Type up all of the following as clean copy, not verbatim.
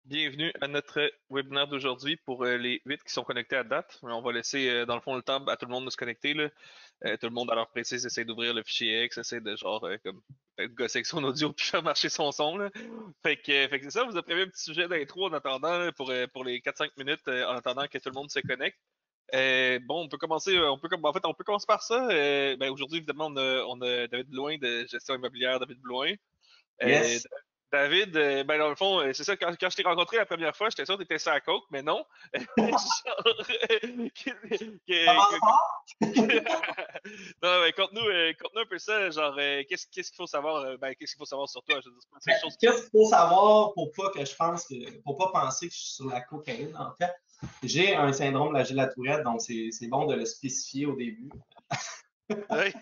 Bienvenue à notre webinaire d'aujourd'hui pour les 8 qui sont connectés à date. On va laisser, dans le fond, le temps à tout le monde de se connecter, là. Tout le monde, à l'heure précise, essaie d'ouvrir le fichier X, essaie de genre, comme, gosser avec son audio puis faire marcher son son, là. Fait que c'est ça, vous avez prévu un petit sujet d'intro en attendant, là, pour les 4-5 minutes, en attendant que tout le monde se connecte. Bon, on peut commencer, en fait, on peut commencer par ça. Aujourd'hui, évidemment, on a David Blouin de Gestion immobilière, David Blouin. Euh, Yes. David, dans le fond, c'est ça, quand je t'ai rencontré la première fois, j'étais sûr que t'étais sur la coke, mais non. Genre, Commence fort. non, mais conte-nous un peu ça, genre, qu'est-ce qu'il faut savoir, qu'est-ce qu'il faut savoir sur toi? Je veux dire, c'est Ben, quelque chose. qu'est-ce qu'il faut savoir pour pas penser que je suis sur la cocaïne, en fait? J'ai un syndrome de la Tourette, donc c'est bon de le spécifier au début. Ouais,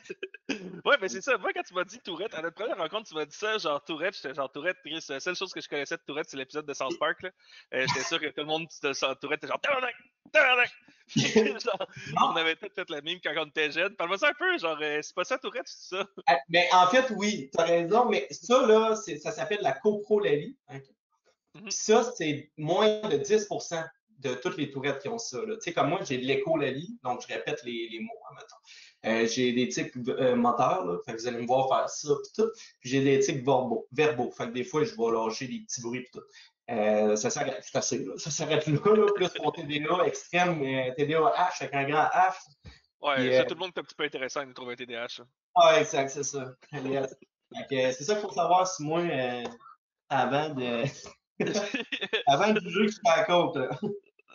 ouais, mais c'est ça. Moi, quand tu m'as dit Tourette, à notre première rencontre, tu m'as dit ça, genre Tourette, j'étais genre Tourette, Chris. La seule chose que je connaissais de Tourette, c'est l'épisode de South Park, là. J'étais sûr que tout le monde de Tourette était genre Tabarnak! Tabarnak! Fait que, genre, on Non, avait peut-être fait la mime quand on était jeune. Parle-moi ça un peu, genre, c'est pas ça Tourette, c'est ça? mais en fait, oui, tu as raison, mais ça, là, ça s'appelle la coprolalie. Ok? Mhm. Puis ça, c'est moins de 10% de toutes les tourettes qui ont ça. Tu sais, comme moi, j'ai de l'écholalie, donc je répète les mots, hein, mettons. J'ai des tics moteurs, là, fait que vous allez me voir faire ça, puis tout. Puis j'ai des tics verbaux, fait que des fois, je vais lâcher des petits bruits, puis tout. Ça s'arrête, c'est assez, là. Ça s'arrête là, plus mon TDA extrême, TDA H avec un grand H. Ouais, Puis, ça, tout le monde est un petit peu intéressant de trouver un TDAH, là. exact, c'est ça. Yes. Fait que, c'est ça qu'il faut savoir sur moi avant de, avant de juger que je suis à la côte. Là.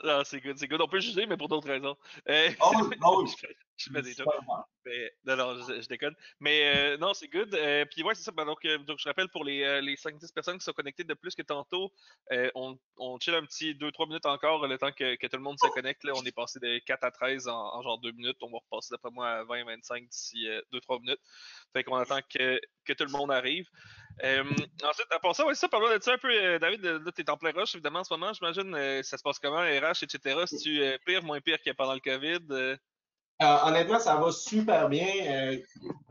Non, c'est good, c'est good. On peut juger, mais pour d'autres raisons. Euh, Oh, oh, je fais des jokes. super bon. Mais, non, je déconne. Mais non, c'est good. Puis ouais, c'est ça. Donc, je rappelle pour les 5-10 personnes qui sont connectées de plus que tantôt, on chill un petit 2-3 minutes encore le temps que tout le monde se connecte. Là. On est passé de 4 à 13 en genre 2 minutes. On va repasser d'après moi à 20-25 d'ici 2-3 minutes. Fait qu'on attend que tout le monde arrive. Ensuite, à part ça, ouais, c'est ça, parlons de ça un peu, David, là, t'es en plein rush, évidemment, en ce moment, j'imagine, ça se passe comment, RH, etc. Si tu pire, moins pire que pendant le COVID? Honnêtement, ça va super bien.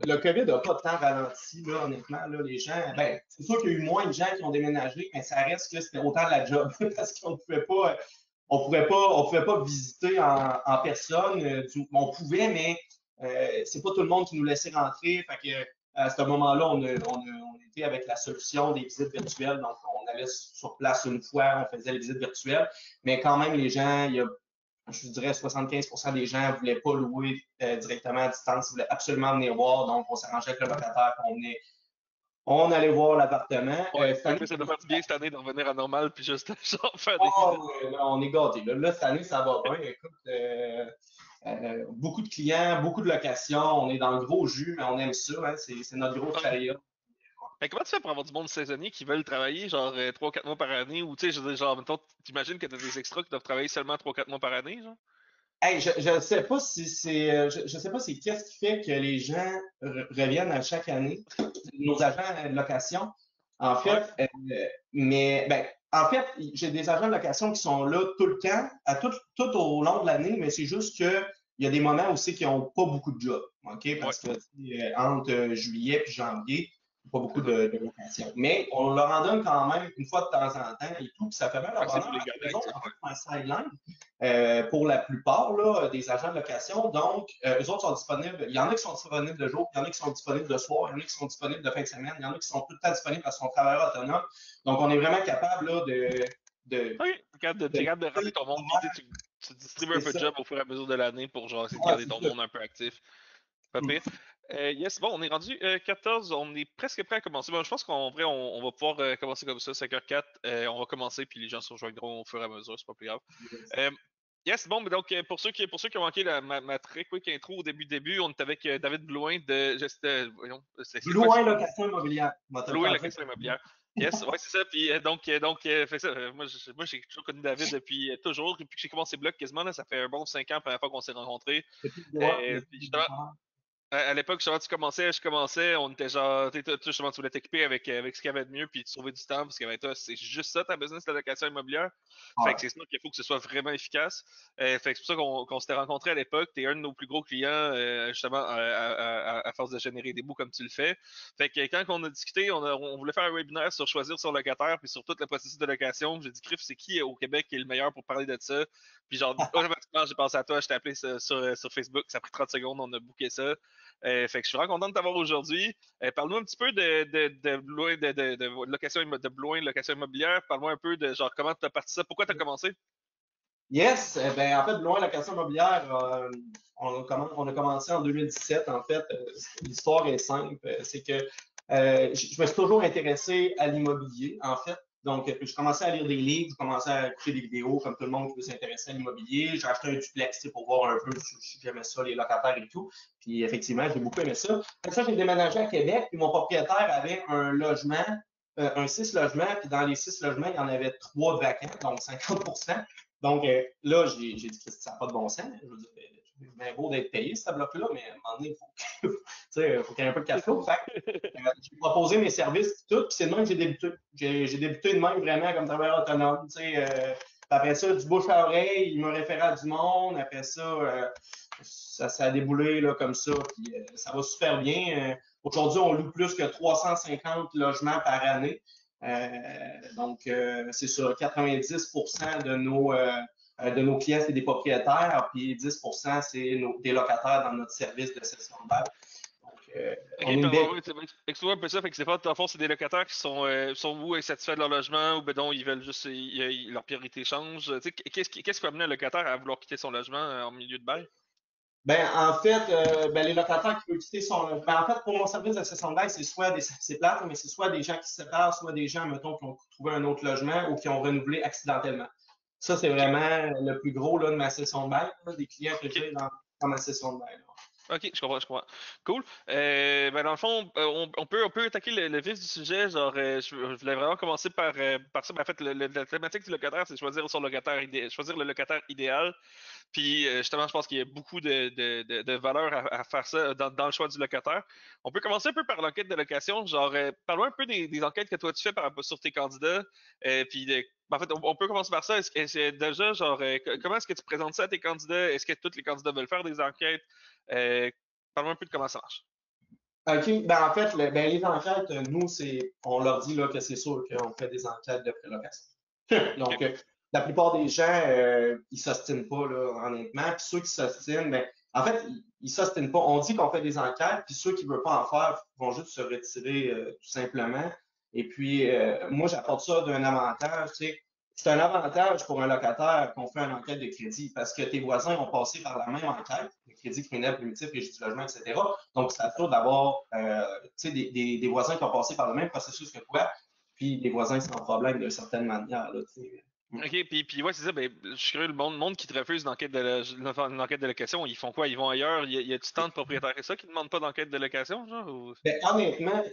Le COVID n'a pas tant ralenti, là, honnêtement. Là, les gens, ben, c'est sûr qu'il y a eu moins de gens qui ont déménagé, mais ça reste que c'était autant de la job parce qu'on ne pouvait pas, on pouvait pas visiter en personne. On pouvait, mais c'est pas tout le monde qui nous laissait rentrer. Fait que, à ce moment-là, on était avec la solution des visites virtuelles. Donc, on allait sur place une fois, on faisait les visites virtuelles. Mais quand même, les gens, il y a je dirais 75% des gens ne voulaient pas louer directement à distance, ils voulaient absolument venir voir. Donc, on s'arrangeait avec le locataire, on allait voir l'appartement. Ouais, Cette fait année, que là, ça doit faire du bien cette année de revenir à normal, puis juste, genre, faire des visites. oh, là, on est gâtés. Là, cette année, ça va bien. Écoute, beaucoup de clients, beaucoup de locations. On est dans le gros jus, mais on aime ça. Hein, c'est notre grosse Ouais. période. Fait que comment tu fais pour avoir du monde saisonnier qui veulent travailler, genre, 3-4 mois par année, ou, tu sais, je veux dire, genre, mettons, t'imagines que t'as des extras qui doivent travailler seulement 3-4 mois par année, genre? Hey, je ne sais pas si c'est je sais pas c'est qu'est-ce qui fait que les gens reviennent à chaque année, nos agents de location, en Ouais. fait, mais ben, en fait, j'ai des agents de location qui sont là tout le temps, tout au long de l'année, mais c'est juste que il y a des moments aussi qui n'ont pas beaucoup de jobs, OK? Ouais, Parce que entre juillet et janvier, pas beaucoup c'est ça. de locations. Mais on leur en donne quand même une fois de temps en temps et tout, puis ça fait bien leur Fait que c'est pour bonheur les parce que garder les autres, actifs, en fait, ouais. font un sideline pour la plupart là, des agents de location. Donc, eux autres sont disponibles. Il y en a qui sont disponibles de jour, il y en a qui sont disponibles de soir, il y en a qui sont disponibles de fin de semaine, il y en a qui sont tout le temps disponibles parce qu'ils sont travailleurs autonomes. Donc, on est vraiment capable là, de, Ok, t'es capable de ramener ton monde, puis tu distribues un c'est peu de ça. job au fur et à mesure de l'année pour genre essayer de Ouais, garder c'est ton ça. monde un peu actif. Pas pire. Yes, bon, on est rendu 14, on est presque prêt à commencer. Bon, je pense qu'en vrai, on va pouvoir commencer comme ça, 5h04. On va commencer, puis les gens se rejoindront au fur et à mesure, c'est pas plus grave. Euh, yes, bon, mais donc, pour ceux qui ont manqué ma très quick intro au début, on est avec David Blouin de voyons, c'est quoi Loin son nom? location immobilière. On va te le Blouin faire dire. Location Immobilière. Yes, ouais, c'est ça. Puis fait ça. Moi, j'ai toujours connu David depuis toujours. Depuis que j'ai commencé Bloc quasiment, là, ça fait un bon 5 ans, la première fois qu'on s'est rencontrés. Depuis le droit, Puis justement, À l'époque, justement, je commençais, on était genre, justement, tu voulais t'équiper avec ce qu'il y avait de mieux, puis tu trouvais du temps, parce que ben, toi, c'est juste ça ta business, la location immobilière. Fait que Ouais. c'est sûr qu'il faut que ce soit vraiment efficace. Fait que c'est pour ça qu'on s'était rencontrés à l'époque. T'es un de nos plus gros clients, justement, à force de générer des bouts comme tu le fais. Fait que quand on a discuté, on voulait faire un webinaire sur choisir son locataire, puis sur tout le processus de location. J'ai dit, Criff, c'est qui au Québec qui est le meilleur pour parler de ça? Puis genre, automatiquement, j'ai pensé à toi, je t'ai appelé sur Facebook, ça a pris 30 secondes, on a booké ça. Fait que je suis vraiment content de t'avoir aujourd'hui. Parle-nous un petit peu de location, de location immobilière. Parle-moi un peu de genre comment tu as parti ça, pourquoi tu as commencé? Yes, ben, en fait, loin la location immobilière, on a commencé en 2017. En fait, l'histoire est simple. C'est que je me suis toujours intéressé à l'immobilier, en fait. Donc, je commençais à lire des livres, je commençais à écouter des vidéos, comme tout le monde qui veut s'intéresser à l'immobilier. J'ai acheté un duplex, pour voir un peu si j'aimais ça, les locataires et tout. Puis, effectivement, j'ai beaucoup aimé ça. Après ça, j'ai déménagé à Québec, puis mon propriétaire avait un logement, un 6 logements, puis dans les 6 logements, il y en avait 3 vacants, donc 50%. Donc, là, j'ai dit que ça n'a pas de bon sens. Je veux dire, c'est bien beau d'être payé, ce bloc-là, mais à un moment donné, faut qu'il y ait un peu de cash flow. Fait j'ai proposé mes services et tout, puis c'est de même que j'ai débuté. J'ai débuté de même vraiment comme travailleur autonome. Après ça, du bouche à oreille, il m'a référé à du monde. Après ça, ça a déboulé là, comme ça, puis ça va super bien. Aujourd'hui, on loue plus que 350 logements par année. Donc, c'est sur 90% de nos clients, c'est des propriétaires, puis 10%, c'est des locataires dans notre service de session de bail. Donc, Ok, on est une belle. ouais, explique-moi un peu ça. Fait que c'est pas, dans le fond, c'est des locataires qui sont où insatisfaits de leur logement ou ben non, ils veulent juste, leur priorité change. Tu sais, qu'est-ce qui peut amener un locataire à vouloir quitter son logement en milieu de bail? Ben, en fait, ben, les locataires qui veulent quitter son. Ben, en fait, pour mon service de session de bail, c'est soit des. C'est plate, mais c'est soit des gens qui se séparent, soit des gens, mettons, qui ont trouvé un autre logement ou qui ont renouvelé accidentellement. Ça, c'est Ok, vraiment le plus gros là, de ma session de bail, là, des clients que ok. j'ai dans ma session de bail. Là. Ok, je comprends, je comprends. Cool. Ben dans le fond, on peut attaquer le vif du sujet. Genre, je voulais vraiment commencer par ça. Ben, en fait, la thématique du locataire, c'est choisir son locataire choisir le locataire idéal. Puis justement, je pense qu'il y a beaucoup de valeur à faire ça dans le choix du locataire. On peut commencer un peu par l'enquête de location. Genre, parle-moi un peu des enquêtes que toi tu fais sur tes candidats. Puis, en fait, on peut commencer par ça. Déjà, genre, comment est-ce que tu présentes ça à tes candidats? Est-ce que tous les candidats veulent faire des enquêtes? Euh, Parle-moi un peu de comment ça marche. OK. Ben, en fait, ben, les enquêtes, nous, on leur dit là, que c'est sûr qu'on fait des enquêtes de prélocation. OK. Donc, la plupart des gens, ils s'ostinent pas, là, honnêtement. Puis ceux qui s'ostinent, ben, en fait, ils s'ostinent pas. On dit qu'on fait des enquêtes, puis ceux qui ne veulent pas en faire vont juste se retirer tout simplement. Et puis, moi, j'apporte ça d'un avantage. Tu sais, c'est un avantage pour un locataire qu'on fait une enquête de crédit parce que tes voisins ont passé par la même enquête, le crédit criminel primitif, régime du logement, etc. Donc, ça assure d'avoir des voisins qui ont passé par le même processus que toi, puis des voisins sans problème d'une certaine manière. Là, OK, puis ouais, c'est ça. Ben, je suis curieux, le monde qui te refuse une enquête de location, ils font quoi? Ils vont ailleurs? Y a-tu tant de propriétaires que ça qui ne demandent pas d'enquête de location, genre? Ben, honnêtement,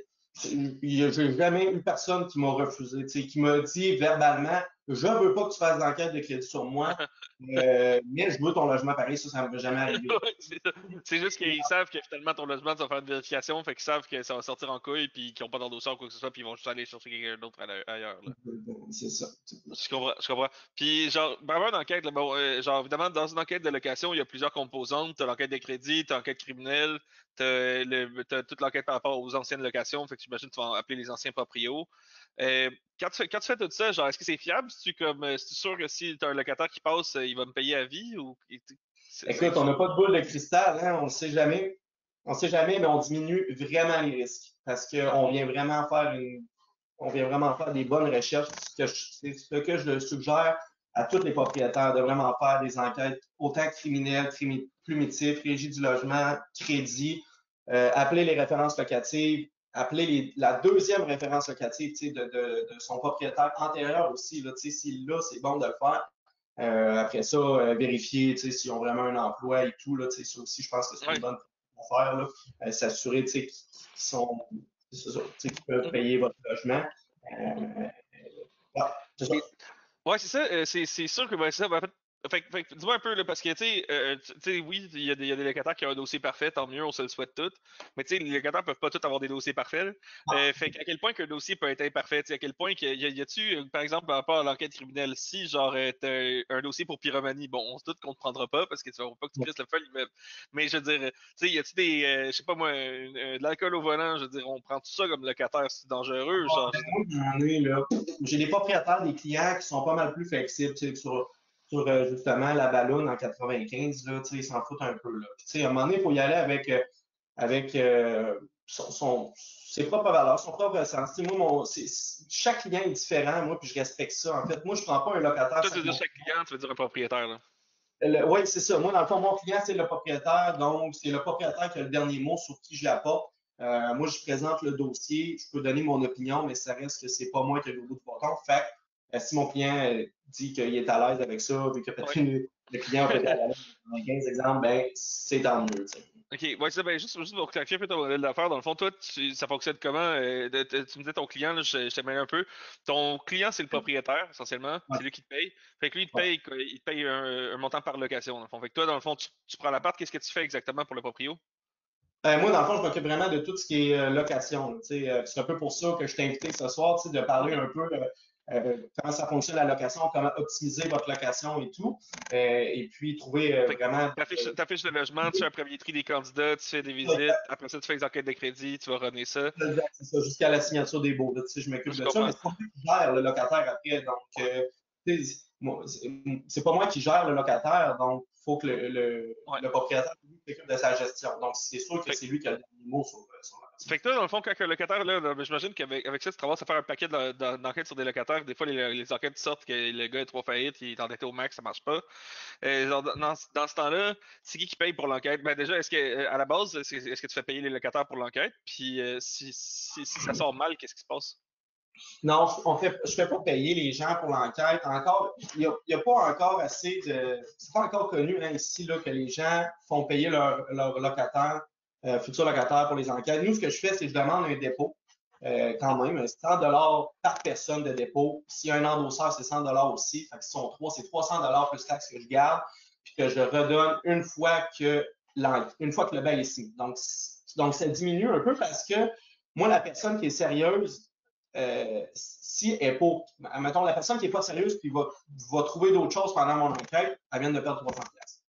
j'ai jamais eu personne qui m'a refusé, qui m'a dit verbalement, je veux pas que tu fasses d'enquête de crédit sur moi, mais je veux ton logement pareil, ça ne m'est jamais arrivé. Ouais, c'est ça. C'est juste qu'ils savent que finalement ton logement, tu vas faire une vérification, fait qu'ils savent que ça va sortir en couille, puis qu'ils n'ont pas d'endosseur ou quoi que ce soit, puis ils vont juste aller chercher quelqu'un d'autre ailleurs, là. C'est ça. Je comprends, je comprends. Puis, genre, vraiment une enquête, là, bon, genre, évidemment, dans une enquête de location, il y a plusieurs composantes. T'as l'enquête de crédit, t'as l'enquête criminelle, t'as toute l'enquête par rapport aux anciennes locations. Fait que j'imagine que tu vas appeler les anciens proprios. Quand tu fais tout ça, genre, est-ce que c'est fiable? C'est sûr que si t'as un locataire qui passe, il va me payer à vie ou Écoute, on n'a pas de boule de cristal, hein, on ne sait jamais. On ne sait jamais, mais on diminue vraiment les risques parce on vient vraiment faire des bonnes recherches. C'est ce que je suggère à tous les propriétaires de vraiment faire des enquêtes autant criminelles, primitifs, régie du logement, crédit, appeler les références locatives, appeler la deuxième référence locative de son propriétaire antérieur aussi. Là, si là, c'est bon de le faire. Après ça, vérifier s'ils ont vraiment un emploi et tout. Là, ça aussi, je pense que c'est une ouais. bonne affaire. Là. S'assurer qu'ils sont, qu'ils peuvent payer votre logement. Euh, ouais, c'est ça. Ouais, c'est ça. C'est sûr que ben, c'est ça. Ben, en fait, dis-moi un peu, là, parce que, tu sais, oui, il y a des locataires qui ont un dossier parfait, tant mieux, on se le souhaite tous. Mais, tu sais, les locataires peuvent pas tous avoir des dossiers parfaits, là. Fait qu'à quel point qu'un dossier peut être imparfait, tu sais, à quel point y a-tu, par exemple, par rapport à l'enquête criminelle, si, genre, t'as un dossier pour pyromanie, bon, on se doute qu'on ne te prendra pas parce que tu vas pas que tu crisses le feu à l'immeuble. Mais, je veux dire, tu sais, y a-tu des, je sais pas moi, de l'alcool au volant, je veux dire, on prend tout ça comme locataire, c'est dangereux, genre, Moi, j'en ai, là. J'ai des propriétaires, des clients qui sont pas mal plus flexibles, tu sais, sur justement la balloune en 95, là, tu sais, ils s'en foutent un peu, là. Puis, tu sais, à un moment donné, il faut y aller avec ses propres valeurs, son propre sens. Tu sais, moi, chaque client est différent, moi, puis je respecte ça. En fait, moi, je prends pas un locataire toi, tu sans veux que dire chaque client, tu veux dire un propriétaire, là. Oui, c'est ça. Moi, dans le fond, mon client, c'est le propriétaire. Donc, c'est le propriétaire qui a le dernier mot sur qui je l'apporte. Moi, je présente le dossier. Je peux donner mon opinion, mais ça reste que c'est pas moi qui ai le bout du bâton. Fait que, si mon client dit qu'il est à l'aise avec ça, vu que peut-être Ouais. le client a peut-être à l'aise dans 15 exemples, ben, c'est tant mieux. Tu sais. OK, ouais, c'est ça. Ben, juste pour clarifier un peu ton modèle d'affaires, dans le fond, toi, ça fonctionne comment? Tu me disais ton client, là, je t'ai mêlé un peu. Ton client, c'est le propriétaire, essentiellement. Ouais, C'est lui qui te paye. Fait que lui, ouais. il te paye un montant par location, dans le fond. Fait que toi, dans le fond, tu prends l'appart, qu'est-ce que tu fais exactement pour le proprio? Moi, dans le fond, je m'occupe vraiment de tout ce qui est location. Tu sais, c'est un peu pour ça que je t'ai invité ce soir, tu sais, de parler Mhm. un peu comment ça fonctionne la location, comment optimiser votre location et tout. Et puis trouver Fait que vraiment. t'affiches le logement, tu fais un premier tri des candidats, tu fais des visites, après ça, tu fais les enquêtes de crédit, tu vas runner ça. C'est ça, jusqu'à la signature des baux. Là, tu sais, je m'occupe Je de ça, comprends. mais c'est pas moi qui gère le locataire après. Donc, tu sais, c'est pas moi qui gère le locataire, donc il faut que Ouais. le propriétaire lui, s'occupe de sa gestion. Donc, c'est sûr que Fait c'est lui qui a le dernier mot sur la Fait que toi, dans le fond, quand un locataire, là, j'imagine qu'avec ça, tu commences à faire un paquet d'enquêtes sur des locataires. Des fois, les enquêtes sortent que le gars est trop faillite, il est endetté au max, ça marche pas. Genre, dans ce temps-là, c'est qui paye pour l'enquête? Ben déjà, est-ce que à la base, est-ce que tu fais payer les locataires pour l'enquête? Puis si ça sort mal, qu'est-ce qui se passe? Non, je fais pas payer les gens pour l'enquête. Encore, il y a pas encore assez de. C'est pas encore connu hein, ici là, que les gens font payer leur locataire, futur locataire pour les enquêtes. Nous, ce que je fais, c'est que je demande un dépôt, quand même, 100 $ par personne de dépôt. S'il y a un endosseur, c'est 100 $ aussi. Fait que si sont trois, c'est 300 $ plus taxes que je garde, puis que je redonne une fois que le bail est signé. Donc, ça diminue un peu parce que moi, la personne qui est sérieuse, si elle est pour, mettons, la personne qui n'est pas sérieuse puis va trouver d'autres choses pendant mon enquête, elle vient de perdre 300 pièces.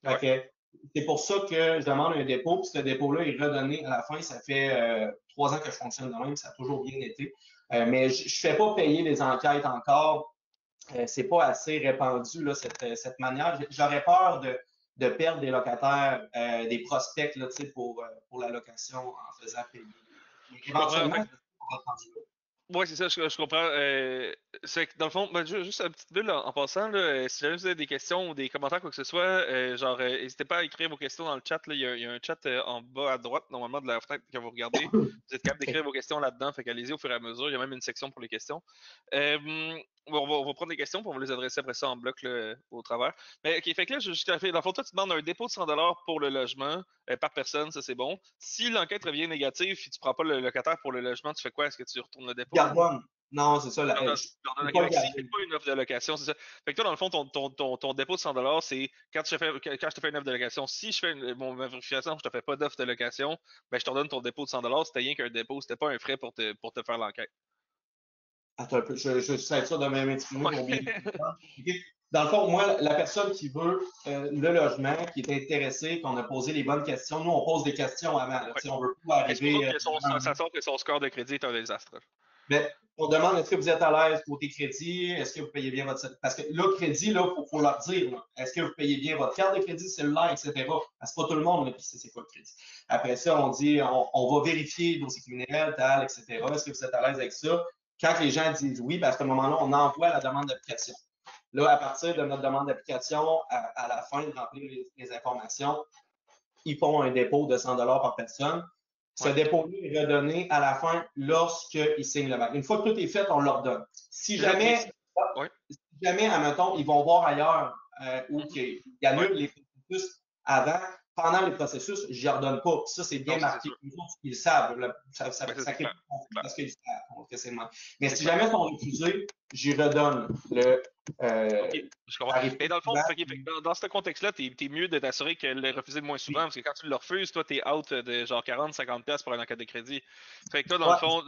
Fait Ouais. que c'est pour ça que je demande un dépôt, puis ce dépôt-là est redonné à la fin. Ça fait 3 ans que je fonctionne de même, ça a toujours bien été. Mais je ne fais pas payer les enquêtes encore. C'est pas assez répandu, là, cette manière. J'aurais peur de perdre des locataires, des prospects là, pour la location en faisant payer. Mais Je comprends. éventuellement, on va rendu là. Ouais, c'est ça, je comprends. C'est que dans le fond, ben, juste une petite bulle en passant, là, si jamais vous avez des questions ou des commentaires, quoi que ce soit, genre, n'hésitez pas à écrire vos questions dans le chat. Là. Il y a un chat en bas à droite, normalement, de la fenêtre que vous regardez. Vous êtes capable d'écrire vos questions là-dedans, fait qu'allez-y au fur et à mesure. Il y a même une section pour les questions. On va prendre des questions, puis on va les adresser après ça en bloc là, au travers. Mais ok, fait que là, je juste clarifier. Dans le fond, toi, tu demandes un dépôt de 100 $ pour le logement par personne, ça c'est bon. Si l'enquête revient négative et tu ne prends pas le locataire pour le logement, tu fais quoi? Est-ce que tu retournes le dépôt? Gardone. Non, c'est ça. Je peux Ok, pas fait le que s'il fait garder. pas une offre de location, c'est ça. Fait que toi, dans le fond, ton dépôt de 100 $, c'est quand je te fais une offre de location. Si je fais ma vérification, je te fais pas d'offre de location, ben je te redonne ton dépôt de 100 $. C'était rien qu'un dépôt, c'était pas un frais pour te faire l'enquête. Attends un peu. Je suis sûr de m'exprimer pour bien Ouais. comprendre. OK. Dans le fond, moi, la personne qui veut le logement, qui est intéressée, qu'on a posé les bonnes questions, nous, on pose des questions avant. Là. Ouais. On ne veut pas Mais supposons arriver que ça sort que son score de crédit est un désastre. mais on demande est-ce que vous êtes à l'aise côté crédit, est-ce que vous payez bien votre. Parce que le crédit, là, faut leur dire, là, est-ce que vous payez bien votre carte de crédit cellulaire, etc. Parce que pas tout le monde qui sait c'est quoi le crédit. Après ça, on dit on va vérifier le dossier criminel, tal, etc. Est-ce que vous êtes à l'aise avec ça? Quand les gens disent oui, ben à ce moment-là, on envoie la demande d'application. Là, à partir de notre demande d'application, à la fin de remplir les informations, ils font un dépôt de 100 $ par personne. Ce Ouais. dépôt-là est redonné à la fin lorsqu'ils signent le bail. Une fois que tout est fait, on leur donne. Si C'est ça, jamais, ouais. si jamais, admettons, ils vont voir ailleurs ou Mhm. qu'ils Ouais. annulent les processus avant, pendant les processus, je n'y redonne pas. Ça, c'est bien Non, ça c'est marqué. sûr. Ils le savent. Ça Ben, ça ça c'est crée clair. pas de conflit C'est clair. parce qu'ils le savent. Mais C'est si clair. jamais ils sont refusés, j'y redonne le OK, je comprends. tarif Mais dans le fond, souvent. fait que dans ce contexte-là, t'es mieux de t'assurer qu'elle le refuser le moins souvent, parce que quand tu le refuses, toi, t'es out de genre 40-50$ pour un enquête de crédit. Fait que toi, dans le Ouais, fond,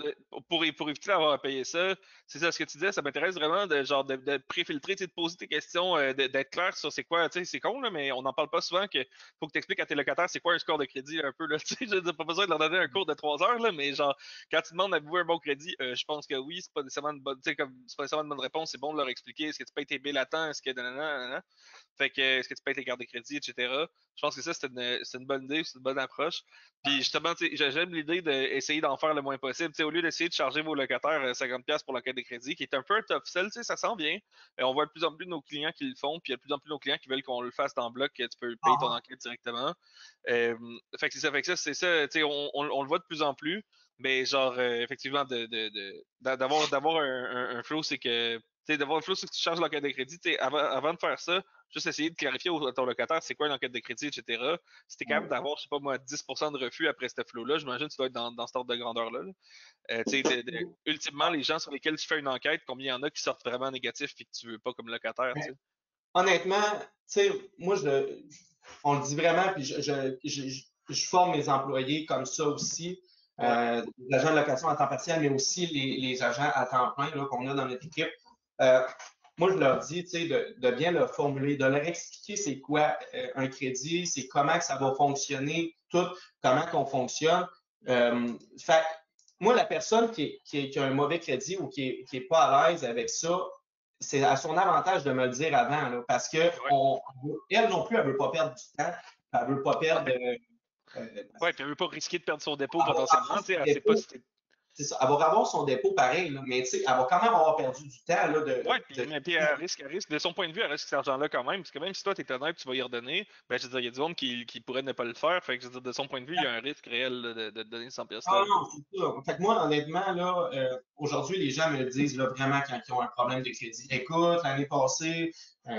pour éviter d'avoir à payer ça, c'est ça ce que tu disais, ça m'intéresse vraiment de genre de préfiltrer, tu sais, de poser tes questions, d'être clair sur c'est quoi, tu sais, c'est con, là, mais on n'en parle pas souvent que faut que tu expliques à tes locataires c'est quoi un score de crédit un peu, là. Tu sais, je veux dire, pas besoin de leur donner un cours de 3 heures, là, mais genre, quand tu demandes avez-vous un bon crédit, je pense que oui, c'est pas nécessairement une bonne, tu sais, comme c'est pas nécessairement une bonne réponse, c'est bon de leur expliquer est-ce que tu payes tes billes à temps, est-ce que nanana. Fait que est-ce que tu payes tes cartes de crédit, etc. Je pense que ça, c'est une bonne idée, c'est une bonne approche. Puis justement, tu sais, j'aime l'idée d'essayer d'en faire le moins possible. Tu sais, au lieu d'essayer de charger vos locataires 50$ pour l'enquête de crédit, qui est un peu un top sell, tu sais, ça sent bien. On voit de plus en plus de nos clients qui le font, puis il y a de plus en plus de nos clients qui veulent qu'on le fasse en bloc, que tu peux payer ton ah, enquête directement. Euh, fait que c'est ça, c'est ça, tu sais, on le voit de plus en plus. Mais genre, effectivement, d'avoir un flow, c'est que, tu sais, d'avoir un flow, c'est que tu charges l'enquête de crédit. Tu sais, avant de faire ça, juste essayer de clarifier à ton locataire c'est quoi une enquête de crédit, etc. Si t'es capable ouais. d'avoir, je sais pas moi, 10% de refus après ce flow-là, j'imagine que tu dois être dans cet ordre de grandeur-là. Là. Tu sais, ultimement, les gens sur lesquels tu fais une enquête, combien il y en a qui sortent vraiment négatifs et que tu veux pas comme locataire, tu Mais sais. honnêtement, tu sais, moi, on le dit vraiment, puis je forme mes employés comme ça aussi, Ouais. les agents de location à temps partiel, mais aussi les agents à temps plein là, qu'on a dans notre équipe. Euh, Moi, je leur dis, tu sais, de bien le formuler, de leur expliquer c'est quoi un crédit, c'est comment que ça va fonctionner, tout, comment qu'on fonctionne. Fait moi, la personne qui a un mauvais crédit ou qui est pas à l'aise avec ça, c'est à son avantage de me le dire avant, là, parce que Ouais. elle non plus, elle veut pas perdre du temps, elle veut pas perdre. Ouais, puis elle veut pas risquer de perdre son dépôt Elle va potentiellement, avoir tu sais, son elle sait pas dépôt, si t'es. c'est ça, elle va avoir son dépôt pareil, là, mais tu sais, elle va quand même avoir perdu du temps là, Ouais, puis, mais puis elle risque, de son point de vue, elle risque cet argent-là quand même, parce que même si toi, t'es honnête, tu vas y redonner, ben, je veux dire, il y a du monde qui pourrait ne pas le faire, fait que, je veux dire, de son point de vue, il y a un risque réel de te donner 100 pièces Ah là. non, c'est ça. Fait que moi, honnêtement, là, aujourd'hui, les gens me le disent là, vraiment quand ils ont un problème de crédit. Écoute, l'année passée,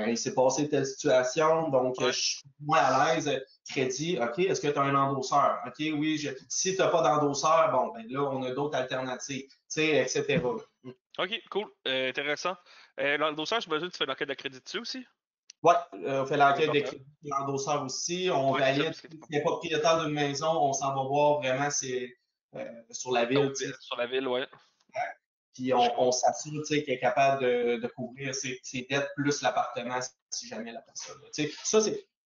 il s'est passé telle situation, donc Ouais. je suis moins à l'aise. Crédit, OK, est-ce que tu as un endosseur? OK, oui, si tu n'as pas d'endosseur, bon, ben là, on a d'autres alternatives, tu sais, etc. Ok, cool, intéressant. Dans le dossier, j'imagine que tu fais l'enquête de crédit dessus aussi? Ouais, on fait C'est l'enquête de important. crédit, l'endosseur aussi, on Ouais, c'est ça, valide. parce que t'es Si pas c'est propriétaire d'une maison, on s'en va voir vraiment c'est, sur la ville, tu sais. sur la ville, ouais. Puis Je on comprends. s'assure tu sais, qu'il est capable de couvrir ses dettes plus l'appartement si jamais la personne. Tu sais, ça,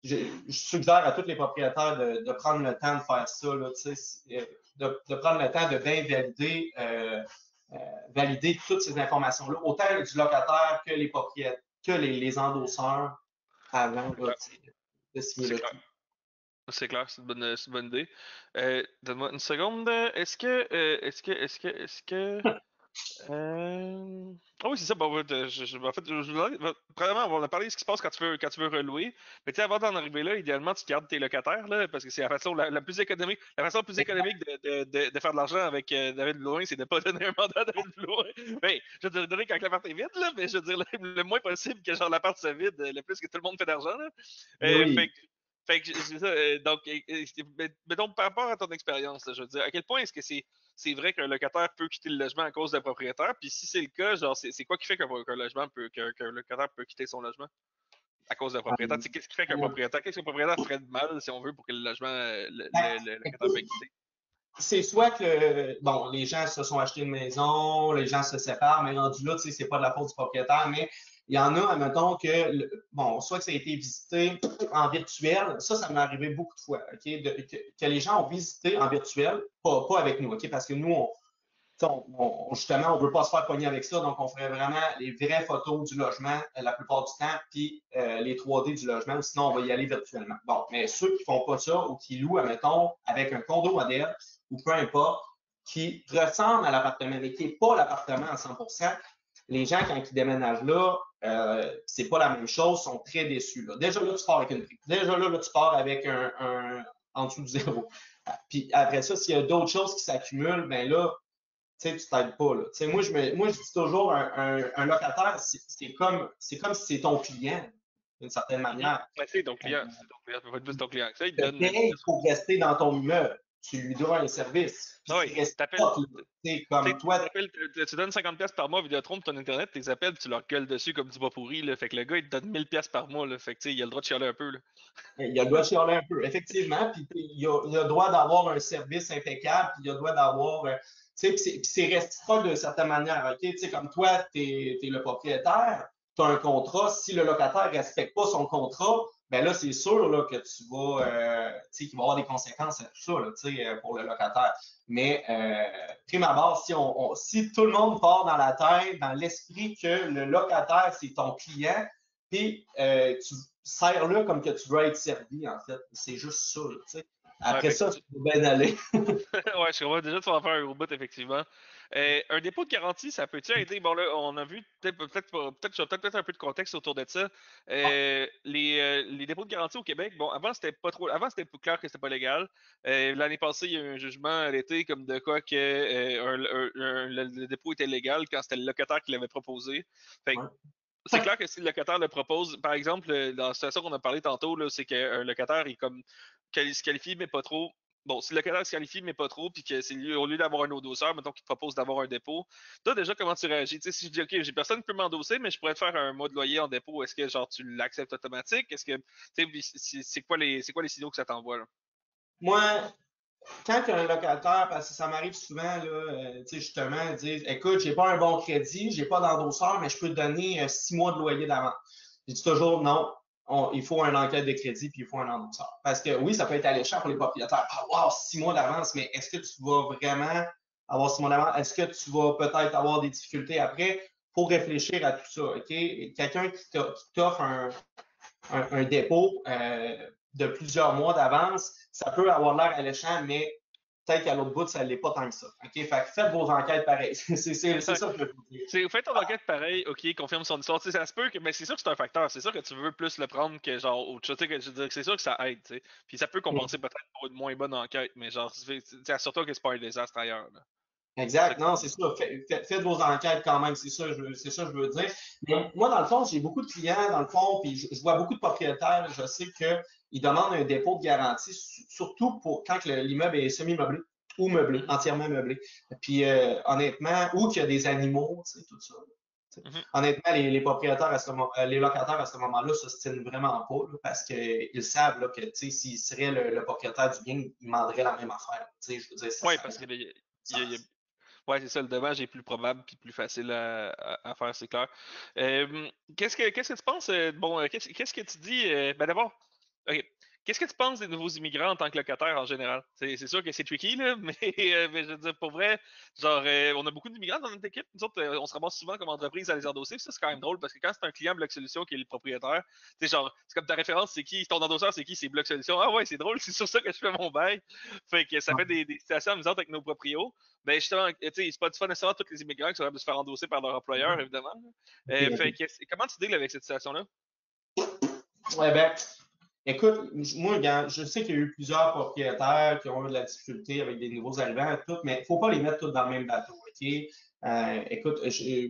je suggère à tous les propriétaires de prendre le temps de faire ça, là, tu sais, de prendre le temps de bien euh, valider toutes ces informations-là, autant du locataire que les propriétaires, que les endosseurs avant C'est là, clair. tu sais, de signer C'est le clair. tout. C'est clair, c'est une bonne idée. Donne-moi une seconde. Est-ce que Ah oui, c'est ça. Bon, ouais, en fait, premièrement, on va parler de ce qui se passe quand tu veux relouer. Mais tu sais, avant d'en arriver là, idéalement, tu gardes tes locataires, là, parce que c'est la façon la plus économique. La façon la plus économique de faire de l'argent avec David Blouin, c'est de ne pas donner un mandat à David Blouin. Ben, je veux dire, donner quand l'appart est vide, là, mais je veux dire, le moins possible que genre l'appart soit vide, le plus que tout le monde fait d'argent, là. Mais Fait oui. que c'est ça. Donc, mettons, par rapport à ton expérience, là, je veux dire, à quel point est-ce que c'est vrai qu'un locataire peut quitter le logement à cause d'un propriétaire? Puis si c'est le cas, genre, c'est quoi qui fait qu'un locataire peut quitter son logement à cause d'un propriétaire? Tu sais, qu'est-ce qu'un propriétaire ferait de mal, si on veut, pour que le logement, le locataire peut quitter? C'est soit que bon, les gens se sont achetés une maison, les gens se séparent, mais rendu là, tu sais, c'est pas de la faute du propriétaire, mais il y en a, admettons que bon, soit que ça a été visité en virtuel, ça m'est arrivé beaucoup de fois, OK? Que les gens ont visité en virtuel, pas avec nous, OK? Parce que nous, justement, on ne veut pas se faire pogner avec ça, donc on ferait vraiment les vraies photos du logement la plupart du temps, puis les 3D du logement, ou sinon on va y aller virtuellement. Bon, mais ceux qui ne font pas ça ou qui louent, admettons, avec un condo modèle ou peu importe, qui ressemble à l'appartement, mais qui n'est pas l'appartement à 100%, les gens, quand ils déménagent là, c'est pas la même chose, sont très déçus. Là. Déjà là, tu pars avec une prix. Déjà là, tu pars avec un en dessous de zéro. Puis après ça, s'il y a d'autres choses qui s'accumulent, ben là, tu sais, tu t'aides pas. Là. Moi, je dis toujours, un locataire, c'est comme si c'est ton client, d'une certaine Mhm. manière. Ouais, c'est ton client. Ça peut pas être plus ton client que ça. Il te Tu donne, il te payes laisse- pour rester dans ton immeuble. tu lui dois un service. Puis Ah c'est oui, t'appelles. réciproque, là. Tu sais, comme toi, Tu donnes 50$ par mois à Vidéotron pour ton internet, tu les appelles, tu leur gueules dessus comme du bas pourri, là. Fait que le gars, il te donne 1000$ par mois, là. Fait que, tu sais, il a le droit de chialer un peu, là. il a le droit de chialer un peu, effectivement, puis il a le droit d'avoir un service impeccable, puis il a le droit d'avoir, tu sais, puis c'est réciproque d'une certaine manière, OK? Tu sais, comme toi, tu es le propriétaire, tu as un contrat, si le locataire ne respecte pas son contrat, ben là, c'est sûr là, que tu vas, tu sais, qu'il va y avoir des conséquences à tout ça, là, tu sais, pour le locataire. Mais, prime abord, si tout le monde part dans la tête, dans l'esprit que le locataire, c'est ton client, puis tu sers-le comme que tu veux être servi, en fait. C'est juste ça, là, tu sais. Ouais, Après fait que ça, tu peux bien aller. ouais, je comprends. Déjà, tu vas en faire un gros bout, effectivement. Un dépôt de garantie, ça peut-tu aider? Bon, là, on a vu, peut-être, je vais peut-être mettre un peu de contexte autour de ça. Les dépôts de garantie au Québec, bon, avant, c'était plus clair que c'était pas légal. L'année passée, il y a eu un jugement à l'été, comme de quoi que le dépôt était légal quand c'était le locataire qui l'avait proposé. Fait que Ouais. c'est clair que si le locataire le propose, par exemple, dans la situation qu'on a parlé tantôt, là, c'est qu'un locataire est comme se qualifie, mais pas trop. Bon, si le locataire se qualifie, mais pas trop, puis que c'est lui, au lieu d'avoir un endosseur, mettons qu'il te propose d'avoir un dépôt, toi, déjà, comment tu réagis? Tu sais, si je dis, OK, j'ai personne qui peut m'endosser, mais je pourrais te faire un mois de loyer en dépôt, est-ce que, genre, tu l'acceptes automatique? Est-ce que, tu sais, c'est quoi les signaux que ça t'envoie, là? Moi, quand un locataire, parce que ça m'arrive souvent, là, tu sais, justement, dire écoute, j'ai pas un bon crédit, j'ai pas d'endosseur, mais je peux te donner 6 mois de loyer d'avance. Je dis toujours non. Il faut une enquête de crédit puis il faut un endosseur. Parce que oui, ça peut être alléchant pour les propriétaires. Ah, wow, 6 mois d'avance, mais est-ce que tu vas vraiment avoir 6 mois d'avance? Est-ce que tu vas peut-être avoir des difficultés après? Faut réfléchir à tout ça, OK? Quelqu'un qui t'offre un dépôt de plusieurs mois d'avance, ça peut avoir l'air alléchant, mais peut-être qu'à l'autre bout, ça ne l'est pas tant que ça. OK? Fait que faites vos enquêtes pareil. C'est ça que je veux vous dire. Fais ton enquête pareil, ok, confirme son histoire. Tu sais, ça se peut que, mais c'est sûr que c'est un facteur. C'est sûr que tu veux plus le prendre que genre autre chose. Tu sais, je veux dire que c'est sûr que ça aide, tu sais. Puis ça peut compenser peut-être pour une moins bonne enquête, mais genre, assure-toi que c'est pas un désastre ailleurs, là. C'est ça Exact, que non, c'est ça. Faites vos enquêtes quand même, c'est ça que je veux dire. Mais moi, dans le fond, j'ai beaucoup de clients, dans le fond, puis je vois beaucoup de propriétaires, je sais qu'ils demandent un dépôt de garantie, surtout pour quand l'immeuble est semi-meublé ou meublé, Mhm, entièrement meublé. Puis honnêtement, ou qu'il y a des animaux, tu sais, tout ça. mhm. Honnêtement, les propriétaires les locataires à ce moment-là se tiennent vraiment pas là, parce qu'ils savent là, que s'ils seraient le propriétaire du bien, ils demanderaient la même affaire. Je veux dire, Ouais, ça n'a parce que aucun y a- sens. ouais, c'est ça, le dommage est plus probable puis plus facile à faire, c'est clair. Qu'est-ce que tu penses? Bon, qu'est-ce que tu dis? Ben d'abord, ok. Qu'est-ce que tu penses des nouveaux immigrants en tant que locataire en général? C'est sûr que c'est tricky, là, mais je veux dire, pour vrai, genre, on a beaucoup d'immigrants dans notre équipe. Nous autres, on se ramasse souvent comme entreprise à les endosser. Puis ça, c'est quand même drôle parce que quand c'est un client Bloc Solution qui est le propriétaire, c'est genre, c'est comme ta référence, c'est qui? Ton endosseur, c'est qui? C'est Bloc Solution. Ah ouais, c'est drôle, c'est sur ça que je fais mon bail. Fait que ça fait des situations amusantes avec nos proprios. Ben justement, tu sais, c'est pas nécessairement tous les immigrants qui sont capables de se faire endosser par leur employeur, évidemment. OK, Fait OK. que, comment tu deals avec cette situation-là? Ouais, ben, écoute, moi, regarde, je sais qu'il y a eu plusieurs propriétaires qui ont eu de la difficulté avec des nouveaux arrivants et tout, mais il ne faut pas les mettre tous dans le même bateau, OK? Écoute, je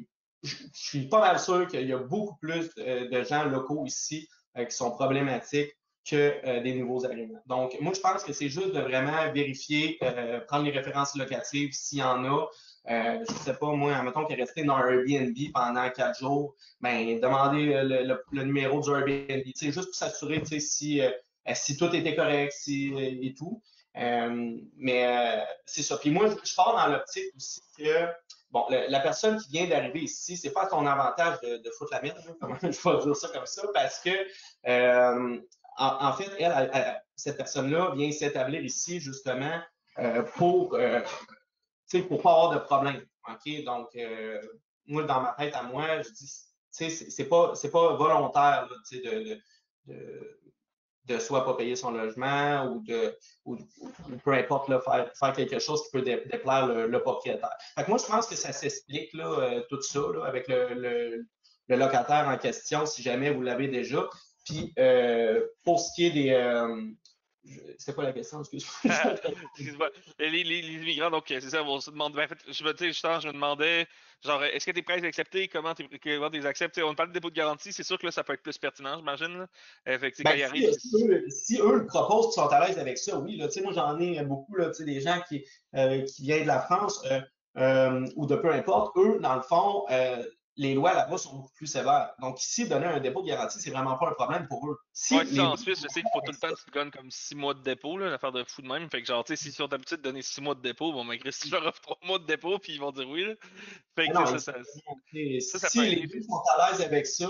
suis pas mal sûr qu'il y a beaucoup plus de gens locaux ici qui sont problématiques que des nouveaux arrivants. Donc, moi, je pense que c'est juste de vraiment vérifier, prendre les références locatives s'il y en a. Je ne sais pas, moi, mettons qu'il est resté dans un Airbnb pendant 4 jours, ben, demander le numéro du Airbnb, juste pour s'assurer si tout était correct et tout. Mais c'est ça. Puis moi, je pars dans l'optique aussi que bon, la personne qui vient d'arriver ici, c'est pas à ton avantage de foutre la merde, comment je vais dire ça comme ça, parce que en fait, cette personne-là vient s'établir ici justement pour pas avoir de problème. OK? Donc, moi, dans ma tête à moi, je dis, c'est pas volontaire là, de soit pas payer son logement ou peu importe, là, faire quelque chose qui peut déplaire le propriétaire. Fait que moi, je pense que ça s'explique, là, tout ça, là, avec le locataire en question, si jamais vous l'avez déjà. Puis, pour ce qui est C'était pas la question, excuse-moi. Excuse-moi. Les immigrants, donc, c'est ça, on se demande. Ben, en fait, justement, je me demandais, genre, est-ce que t'es prêt à les accepter? Comment tu les acceptes? On parle de dépôt de garantie, c'est sûr que là, ça peut être plus pertinent, j'imagine. Là. Fait que, quand Ben, ils si, arrivent. si eux le proposent, qu'ils sont à l'aise avec ça, oui. Là, moi, j'en ai beaucoup, là, des gens qui viennent de la France ou de peu importe. Eux, dans le fond, les lois là-bas sont beaucoup plus sévères. Donc, ici, donner un dépôt de garantie, c'est vraiment pas un problème pour eux. Ouais, Si c'est les ça. En deux Suisse, je sais qu'il faut tout avec le temps ça, que tu gagnes comme 6 mois de dépôt, là, une affaire de fou de même. Fait que, genre, tu sais, s'ils sont habitués de donner 6 mois de dépôt, bon, malgré si tu leur offres 3 mois de dépôt, puis ils vont dire oui, là. Fait ben que, non, ça, ça peut si les aider. deux sont à l'aise avec ça,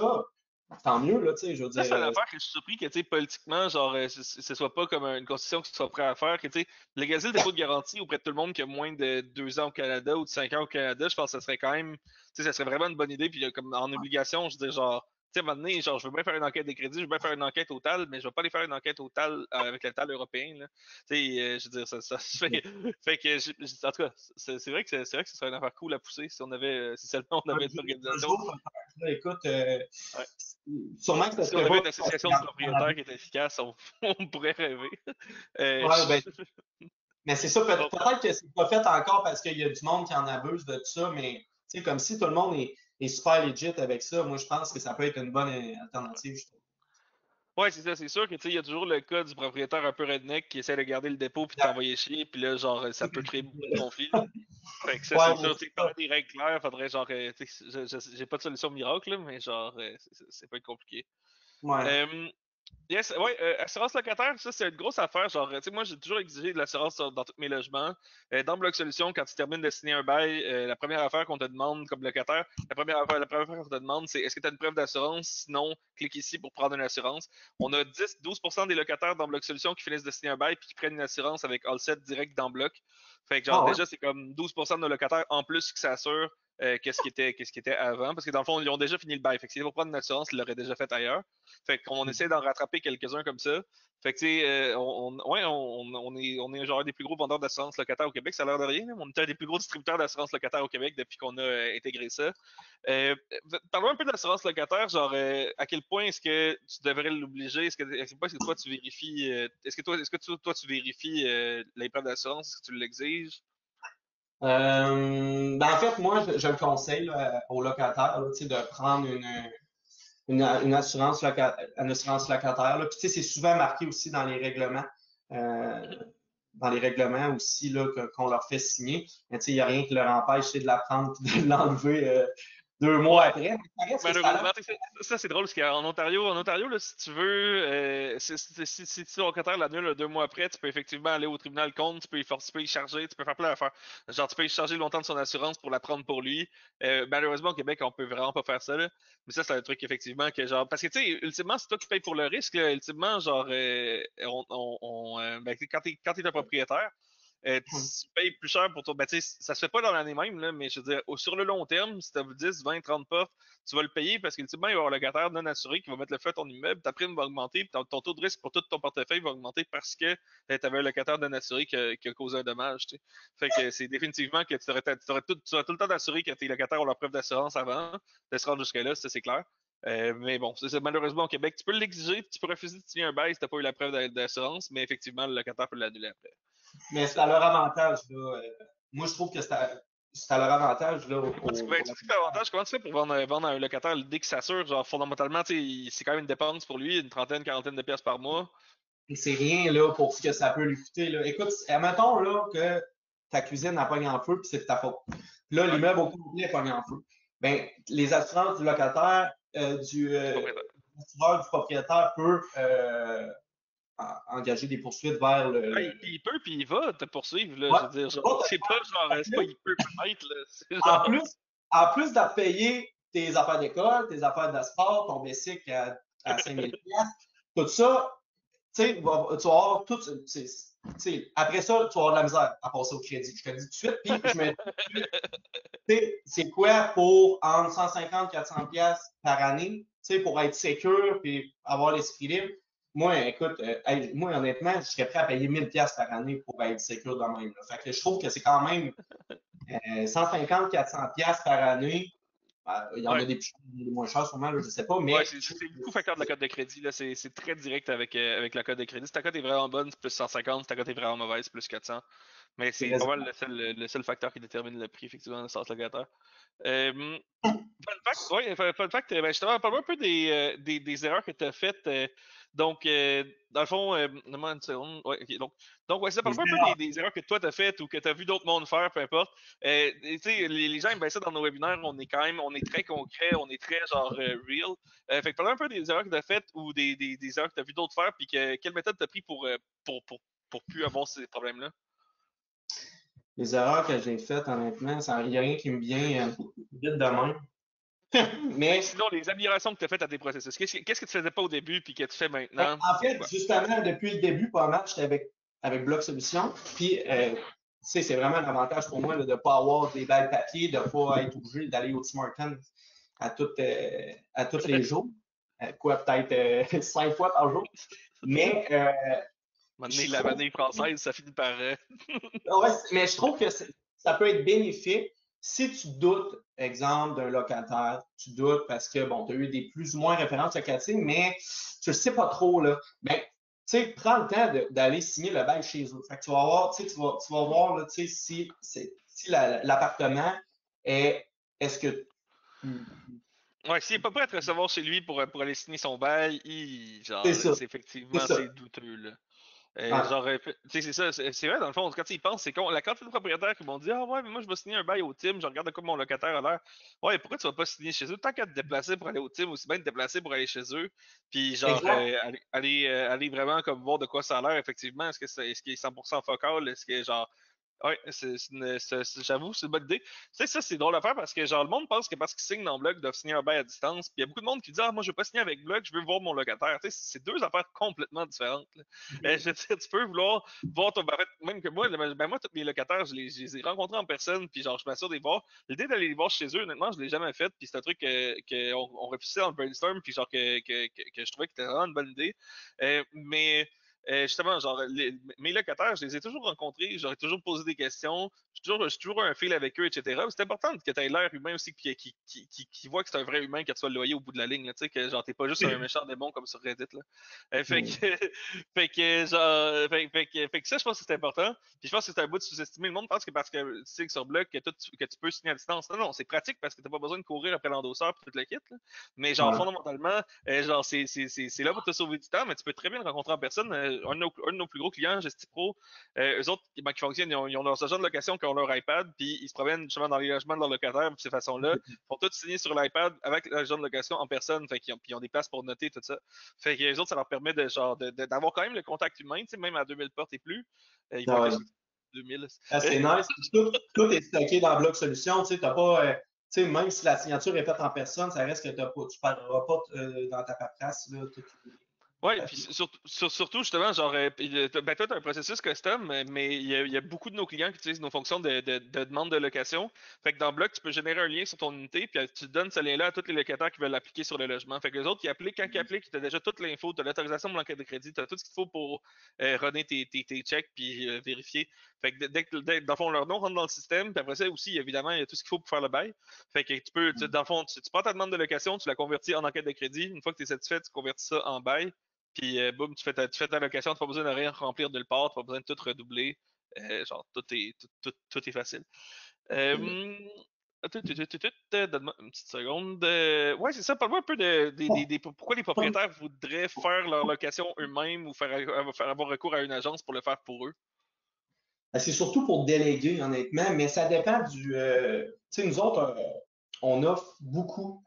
tant mieux, là, je veux Ça, dire. c'est une affaire que je suis surpris que, tu sais, politiquement, genre, ce soit pas comme une constitution que tu sois prêt à faire, que, tu sais, légaliser le dépôt de garantie auprès de tout le monde qui a moins de 2 ans au Canada ou de 5 ans au Canada, je pense que ça serait quand même, tu sais, ça serait vraiment une bonne idée, puis comme en obligation, je veux dire, genre, tu sais, à un moment donné, genre, je veux bien faire une enquête des crédits, je veux bien faire une enquête totale, mais je vais pas aller faire une enquête totale avec le TAL européen, là. Tu sais, je veux dire, ça se fait, fait que, en tout cas, c'est vrai que ce serait une affaire cool à pousser si on avait, si seulement on avait une Un organisation. jour, peut-être, là, écoute, Ouais. sûrement que ça Si on serait avait pas une facile association de propriétaires qui est efficace, on, on pourrait rêver. ouais, ben, mais c'est ça, Bon, peut-être que c'est pas fait encore parce qu'il y a du monde qui en abuse de tout ça, mais comme si tout le monde est super legit avec ça, moi je pense que ça peut être une bonne alternative, je trouve. ouais, c'est ça, c'est sûr que tu sais, il y a toujours le cas du propriétaire un peu redneck qui essaie de garder le dépôt puis de t'envoyer chier, puis là, genre, ça peut créer beaucoup de conflits. Là. Fait que ça, Ouais, c'est mais sûr, tu c'est sais, ça. parler des règles claires, faudrait genre, tu sais, j'ai pas de solution miracle, là, mais genre, c'est pas compliqué. Ouais. Euh, Yes, ouais, assurance locataire, ça c'est une grosse affaire. Genre, tu sais, moi j'ai toujours exigé de l'assurance dans tous mes logements. Dans Bloc Solution, quand tu termines de signer un bail, la première affaire qu'on te demande comme locataire, la première affaire qu'on te demande, c'est est-ce que tu as une preuve d'assurance? Sinon, clique ici pour prendre une assurance. On a 10-12% des locataires dans Bloc Solution qui finissent de signer un bail puis qui prennent une assurance avec Allset direct dans Bloc. Fait que genre Ah ouais. déjà, c'est comme 12% de nos locataires en plus qui s'assurent qu'est-ce qui était avant. Parce que dans le fond, ils ont déjà fini le bail. Fait que s'ils vont prendre une assurance, ils l'auraient déjà fait ailleurs. Fait qu'on essaie d'en rattraper quelques-uns comme ça. Fait que, tu sais, ouais, on est genre un des plus gros vendeurs d'assurance locataire au Québec, ça a l'air de rien. Là. On est un des plus gros distributeurs d'assurance locataire au Québec depuis qu'on a intégré ça. Euh, Parlons un peu de l'assurance locataire, genre, à quel point est-ce que tu devrais l'obliger? À quel point est-ce que toi, tu vérifies, est-ce que toi, tu vérifies les preuves d'assurance? Est-ce que tu l'exiges? Ben, en fait, moi, je le conseille là, aux locataires là, de prendre une assurance locataire. Là. Puis, c'est souvent marqué aussi dans les règlements. Euh, Dans les règlements aussi là, qu'on leur fait signer. Mais il n'y a rien qui leur empêche de la prendre et de l'enlever 2 mois Ouais, après. Mais ça reste que ça malheureusement, tu sais, ça c'est drôle parce qu'en Ontario, là, si tu veux, si tu locataire l'annule 2 mois après, tu peux effectivement aller au tribunal contre, tu peux y charger, tu peux faire plein d'affaires. Genre, tu peux y charger le montant de son assurance pour la prendre pour lui. Malheureusement, au Québec, on peut vraiment pas faire ça, là. Mais ça, c'est un truc effectivement que genre. Parce que tu sais, ultimement, c'est toi qui payes pour le risque, là. Ultimement, genre, ben, quand t'es un propriétaire, tu payes plus cher pour ton. Ben, tu sais, ça se fait pas dans l'année même, là, mais je veux dire, sur le long terme, si tu as 10, 20, 30 portes, tu vas le payer parce qu'ultimement, il va y avoir un locataire non assuré qui va mettre le feu à ton immeuble, ta prime va augmenter, puis ton taux de risque pour tout ton portefeuille va augmenter parce que tu avais un locataire non assuré qui a causé un dommage. Tu sais. Fait que c'est définitivement que tu aurais tout le temps d'assurer que tes locataires ont leur preuve d'assurance avant de se rendre jusque-là, ça c'est clair. Mais bon, malheureusement au Québec, tu peux l'exiger, tu peux refuser de signer un bail si tu n'as pas eu la preuve d'assurance, mais effectivement, le locataire peut l'annuler après. Mais c'est à leur avantage. Là. Moi, je trouve que c'est à leur avantage là, Ben, tu sais que l'avantage, comment tu fais pour vendre à un locataire l'idée qu'il s'assure? Genre, fondamentalement, c'est quand même une dépense pour lui, une trentaine, quarantaine de pièces par mois. Et c'est rien là, pour ce que ça peut lui coûter. Là. Écoute, admettons là, que ta cuisine a pogné en feu, puis c'est de ta faute. Puis là, Ouais, l'immeuble au complet pogne en feu. Ben, les assurances du locataire, du propriétaire. l'assureur du propriétaire peut engager des poursuites vers Ah, il peut, puis il va te poursuivre, là. Ouais, Je veux dire, va genre, te c'est pas genre, faire c'est pas il peut peut-être, là. C'est En genre. plus, en plus de payer tes affaires d'école, tes affaires de sport, ton bicycle à 5000 tout ça, tu sais, tu vas avoir tout. Après ça, tu vas avoir de la misère à passer au crédit. Je te le dis tout de suite. Puis, je me dis, c'est quoi pour entre 150 et 400 par année, pour être sécure et avoir l'esprit libre? Moi, écoute, moi, honnêtement, je serais prêt à payer 1000 par année pour être sécure de même. Là. Fait que je trouve que c'est quand même 150-400 par année. Il y en a Ouais. des plus chers, des moins chers sûrement, là, je sais pas, Ouais, mais c'est beaucoup facteur de la cote de crédit. Là. C'est très direct avec la cote de crédit. Si ta cote est vraiment bonne, c'est plus 150. Si ta cote est vraiment mauvaise, c'est plus 400. Mais c'est c'est pas mal raisonnable. le seul facteur qui détermine le prix, effectivement, de sens locataire. Euh, Fun fact, ouais, fun fact, ben justement, parle-moi un peu des erreurs que tu as faites. Donc, dans le fond, donne-moi une seconde. Ouais, ok, donc ouais, ça, Les parle-moi un peu erreurs. des erreurs que toi tu as faites ou que tu as vu d'autres mondes faire, peu importe. Tu sais, les gens aiment bien ça dans nos webinaires, on est très concret, on est très genre real. Fait que parle un peu des erreurs que tu as faites ou des erreurs que tu as vu d'autres faire, puis quelle méthode tu as pris pour, pour, pour plus avoir ces problèmes-là. Les erreurs que j'ai faites, honnêtement, il n'y a rien qui me vient vite de même. Mais Mais sinon, les améliorations que tu as faites à tes processus, qu'est-ce que tu faisais pas au début puis que tu fais ben, maintenant? en C'est fait, quoi? justement, depuis le début, pas mal, j'étais avec Bloc Solutions. Puis, tu sais, c'est vraiment un avantage pour moi là, de ne pas avoir des bails papier, de ne pas être obligé d'aller au Tim Hortons à tous les jours. Quoi, peut-être 5 fois par jour. Mais Maintenant, je la trouve, vanille française, ça finit par. ouais, mais je trouve que ça peut être bénéfique si tu doutes, exemple, d'un locataire, tu doutes parce que, bon, tu as eu des plus ou moins références locatives, mais tu ne sais pas trop, là. Ben, tu sais, prends le temps d'aller signer le bail chez eux. Fait que tu vas voir, tu sais, tu vas voir, là, tu sais, si l'appartement est-ce que Ouais, s'il n'est pas prêt à te recevoir chez lui pour aller signer son bail, c'est genre, ça, c'est c'est effectivement, c'est ça. douteux, là. Ouais, Genre, tu sais, c'est ça, c'est vrai, dans le fond, quand ils pensent, c'est con. La quantité de propriétaires qui m'ont dit, ah ouais, mais moi, je vais signer un bail au team, je regarde de quoi mon locataire a l'air. Ouais, pourquoi tu vas pas signer chez eux? Tant qu'à te déplacer pour aller au team, aussi bien te déplacer pour aller chez eux, puis genre, exact. aller vraiment comme voir de quoi ça a l'air, effectivement. Est-ce qu'il est 100% focal? Est-ce que, genre, ouais, j'avoue, c'est une bonne idée. Tu sais, ça, c'est drôle à faire parce que, genre, le monde pense que parce qu'ils signent dans Bloc, ils doivent signer un bail à distance. Puis il y a beaucoup de monde qui dit, ah, moi, je veux pas signer avec Bloc, je veux voir mon locataire. Tu sais, c'est deux affaires complètement différentes, là. Je veux dire, tu peux vouloir voir ton. Ben, en fait, même que moi, ben, moi, tous mes locataires, je les ai rencontrés en personne, puis genre, je m'assure de les voir. L'idée d'aller les voir chez eux, honnêtement, je l'ai jamais faite, puis c'est un truc qu'on réfléchissait dans le brainstorm, puis genre, que je trouvais que c'était vraiment une bonne idée. Mais. Justement, genre, mes locataires, je les ai toujours rencontrés, j'aurais toujours posé des questions, j'ai toujours un fil avec eux, etc. C'est important que tu aies l'air humain aussi, qui voit que c'est un vrai humain, que tu sois le loyer au bout de la ligne, tu sais, que genre, t'es pas juste un méchant démon comme sur Reddit, là. Fait que, fait que ça, je pense que c'est important. Puis je pense que c'est un bout de sous-estimer. Le monde pense que parce que tu sais que sur Bloc, que tu peux signer à distance. Non, non, c'est pratique parce que t'as pas besoin de courir après l'endosseur pour tout le kit, là. Mais genre, Ouais. fondamentalement, genre, c'est là pour te sauver du temps, mais tu peux très bien le rencontrer en personne. Un de nos plus gros clients, Gestipro, eux autres, ben, qui fonctionnent, ils ont leur agent de location qui ont leur iPad, puis ils se promènent justement dans les logements de leurs locataires de cette façon-là. Ils font tout signer sur l'iPad avec l'agent de location en personne, fait qu'ils ont des places pour noter, tout ça. Fait que les autres, ça leur permet de genre d'avoir quand même le contact humain, tu sais, même à 2000 portes et plus. Ils vont Ah être ouais. là sur 2000. Ah, c'est nice. Tout est stocké dans Bloc Solutions. Tu sais, t'as pas, tu sais, même si la signature est faite en personne, ça reste que tu ne perdras pas dans ta paperasse là, tout Ouais, puis papier. surtout, justement, genre, ben, toi, tu as un processus custom, mais il y a beaucoup de nos clients qui utilisent nos fonctions de demande de location. Fait que dans Block, tu peux générer un lien sur ton unité, puis tu donnes ce lien-là à tous les locataires qui veulent l'appliquer sur le logement. Fait que les autres qui appliquent, quand ils appliquent, tu as déjà toute l'info, tu as l'autorisation de l'enquête de crédit, tu as tout ce qu'il faut pour runner tes checks puis vérifier. Fait que dans le fond, leur nom rentre dans le système, puis après ça aussi, évidemment, il y a tout ce qu'il faut pour faire le bail. Fait que dans le fond, tu prends ta demande de location, tu la convertis en enquête de crédit. Une fois que tu es satisfait, tu convertis ça en bail. Puis, boum, tu fais ta location, tu n'as pas besoin de rien remplir de nulle part, tu n'as pas besoin de tout redoubler. Genre, tout est facile. Euh, Donne-moi une petite seconde. Ouais, c'est ça. Parle-moi un peu pourquoi les propriétaires voudraient faire leur location eux-mêmes ou faire avoir recours à une agence pour le faire pour eux. C'est surtout pour déléguer, honnêtement, mais ça dépend tu sais, nous autres, on offre beaucoup.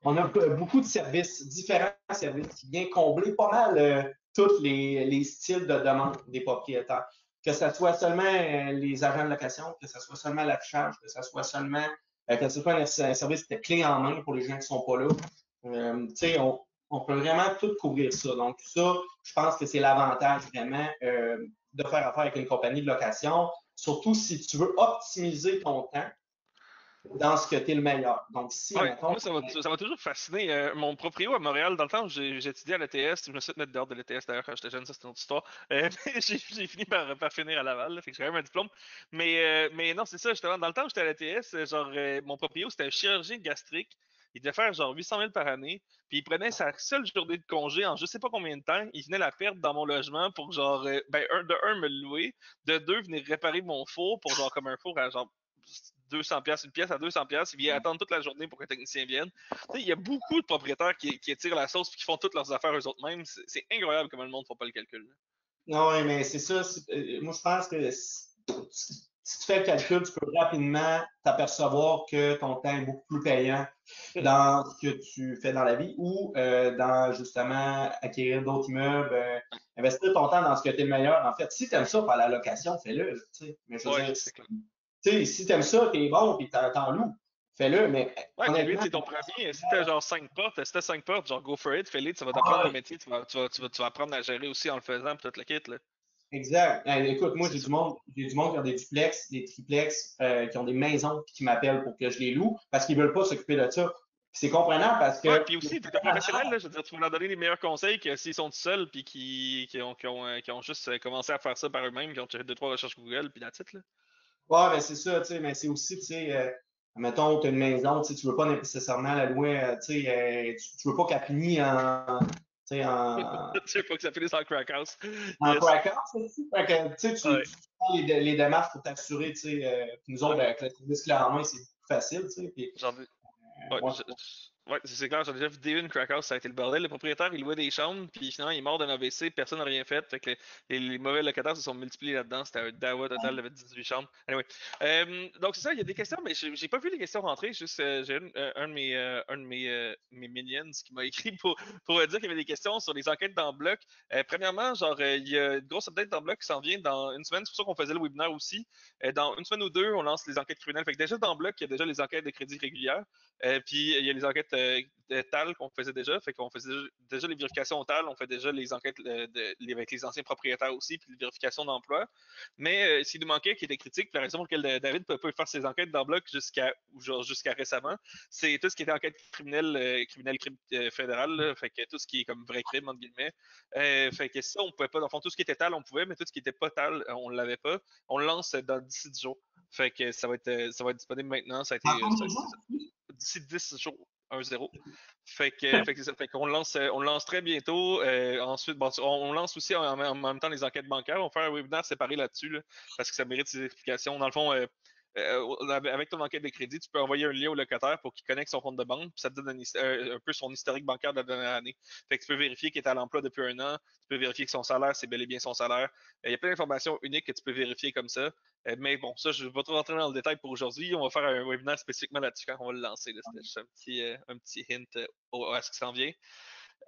On a beaucoup de services, différents services qui viennent combler pas mal tous les styles de demande des propriétaires. Que ce soit seulement les agents de location, que ce soit seulement l'affichage, que ce soit seulement que ce soit un service de clé en main pour les gens qui ne sont pas là. Tu sais, on peut vraiment tout couvrir ça. Donc, ça, je pense que c'est l'avantage vraiment de faire affaire avec une compagnie de location, surtout si tu veux optimiser ton temps. dans ce que tu es le meilleur. Donc, si, Ouais, admettons, moi ça m'a toujours fasciné. Mon proprio à Montréal, dans le temps où j'ai étudié à l'ETS, je me suis fait mettre dehors de l'ETS d'ailleurs quand j'étais jeune, ça c'est une autre histoire. Mais j'ai fini par finir à Laval, là, fait que j'ai quand même un diplôme. Mais non, c'est ça, justement, dans le temps où j'étais à l'ETS, mon proprio c'était un chirurgien gastrique. Il devait faire genre 800 000 par année, puis il prenait sa seule journée de congé en je sais pas combien de temps, il venait la perdre dans mon logement pour genre, de un, me le louer, de deux, venir réparer mon four pour genre comme un four à genre 200 pièces, une pièce à 200 pièces, il vient attendre toute la journée pour qu'un technicien vienne. Tu sais, il y a beaucoup de propriétaires qui étirent la sauce et qui font toutes leurs affaires eux autres mêmes. C'est incroyable comment le monde ne fait pas le calcul. non, ouais, mais c'est ça. Moi, je pense que si tu fais le calcul, tu peux rapidement t'apercevoir que ton temps est beaucoup plus payant dans ce que tu fais dans la vie ou dans justement acquérir d'autres immeubles, investir ton temps dans ce que tu es le meilleur. En fait, si tu aimes ça par la location, fais-le. Tu sais. Mais je veux Ouais, dire, c'est clair. tu sais, si tu aimes ça, tu es bon et t'en loues, fais-le. Mais Ouais, puis lui, honnêtement, c'est ton premier. Si t'as genre 5 portes, si t'as 5 portes, genre go for it, fais-le, ça va t'apprendre le ah, métier, tu vas apprendre à gérer aussi en le faisant, puis tout le kit, là. exact. Écoute, moi, C'est ça. j'ai du monde qui a des duplex, des triplex, qui ont des maisons, puis qui m'appellent pour que je les loue parce qu'ils veulent pas s'occuper de ça. Puis c'est comprenant parce Ouais, que puis aussi, t'es un professionnel, là, je veux dire, tu vas leur donner les meilleurs conseils que s'ils sont tout seuls, puis qui ont juste commencé à faire ça par eux-mêmes, qui ont fait 2-3 recherches Google, puis la titre, là. ouais, ben c'est ça, tu sais, mais c'est aussi, tu sais, mettons, tu as une maison, tu veux pas nécessairement la louer, tu sais, tu veux pas qu'elle finisse tu sais, Tu sais pas que ça finisse en crack house. en Yes. crack house, aussi. Fait que, tu sais, Ouais. tu prends les démarches pour t'assurer, tu sais, puis nous autres, Ouais. ben, avec le service clé en main, c'est plus facile, tu sais, puis, J'en ai, Ouais, ouais. ouais, c'est clair, j'ai déjà vu une crack house, ça a été le bordel. Le propriétaire, il louait des chambres, puis finalement, il est mort d'un AVC, personne n'a rien fait. Fait que les mauvais locataires se sont multipliés là-dedans. C'était un dawa total, il avait 18 chambres. Anyway. Donc, c'est ça, il y a des questions, mais j'ai pas vu les questions rentrer. Juste, j'ai mes minions qui m'a écrit pour dire qu'il y avait des questions sur les enquêtes dans bloc. Premièrement, il y a une grosse update dans bloc qui s'en vient dans une semaine. C'est pour ça qu'on faisait le webinaire aussi. Dans une semaine ou deux, on lance les enquêtes criminelles. Fait que déjà, dans bloc, il y a déjà les enquêtes de crédit régulières. Puis il y a les enquêtes TAL qu'on faisait déjà, fait qu'on faisait déjà les vérifications au TAL, on fait déjà les enquêtes avec les anciens propriétaires aussi, puis les vérifications d'emploi. Mais s'il nous manquait, qui était critique, puis la raison pour laquelle David ne peut pas faire ses enquêtes dans bloc jusqu'à récemment, c'est tout ce qui était enquête criminelle fédérale, fait que tout ce qui est comme vrai crime, entre guillemets. Fait que ça, on pouvait pas, dans le fond, tout ce qui était TAL, on pouvait, mais tout ce qui était pas TAL, on l'avait pas. On le lance dans d'ici 10 jours. Fait que ça va être disponible maintenant. Ça a été, Encore ça, toujours? d'ici 10 jours, 1-0. Fait qu'on on le lance très bientôt. Ensuite, bon, on lance aussi en même temps les enquêtes bancaires. On fait un webinaire séparé là-dessus, là, parce que ça mérite ses explications. Dans le fond, avec ton enquête de crédit, tu peux envoyer un lien au locataire pour qu'il connecte son compte de banque, puis ça te donne un peu son historique bancaire de la dernière année. Fait que tu peux vérifier qu'il est à l'emploi depuis un an, tu peux vérifier que son salaire, c'est bel et bien son salaire. Il y a plein d'informations uniques que tu peux vérifier comme ça. Mais bon, ça, je ne vais pas trop rentrer dans le détail pour aujourd'hui. On va faire un webinaire spécifiquement là-dessus quand on va le lancer. C'était juste un petit hint à ce qui s'en vient.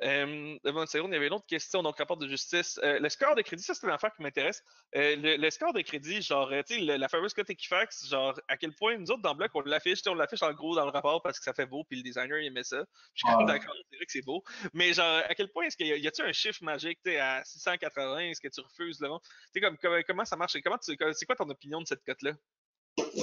Bon, seconde, il y avait une autre question, donc rapport de justice. Le score de crédit, ça c'est une affaire qui m'intéresse. Le score de crédit, genre, tu sais, la fameuse cote Equifax, genre, à quel point nous autres dans le bloc, on l'affiche en gros dans le rapport parce que ça fait beau, puis le designer il aimait ça. Je suis quand même Ouais. d'accord, c'est vrai que c'est beau. Mais genre, à quel point est-ce qu'il y a-tu un chiffre magique, tu sais, à 680, est-ce que tu refuses le monde? Tu sais, comment ça marche? C'est quoi ton opinion de cette cote-là?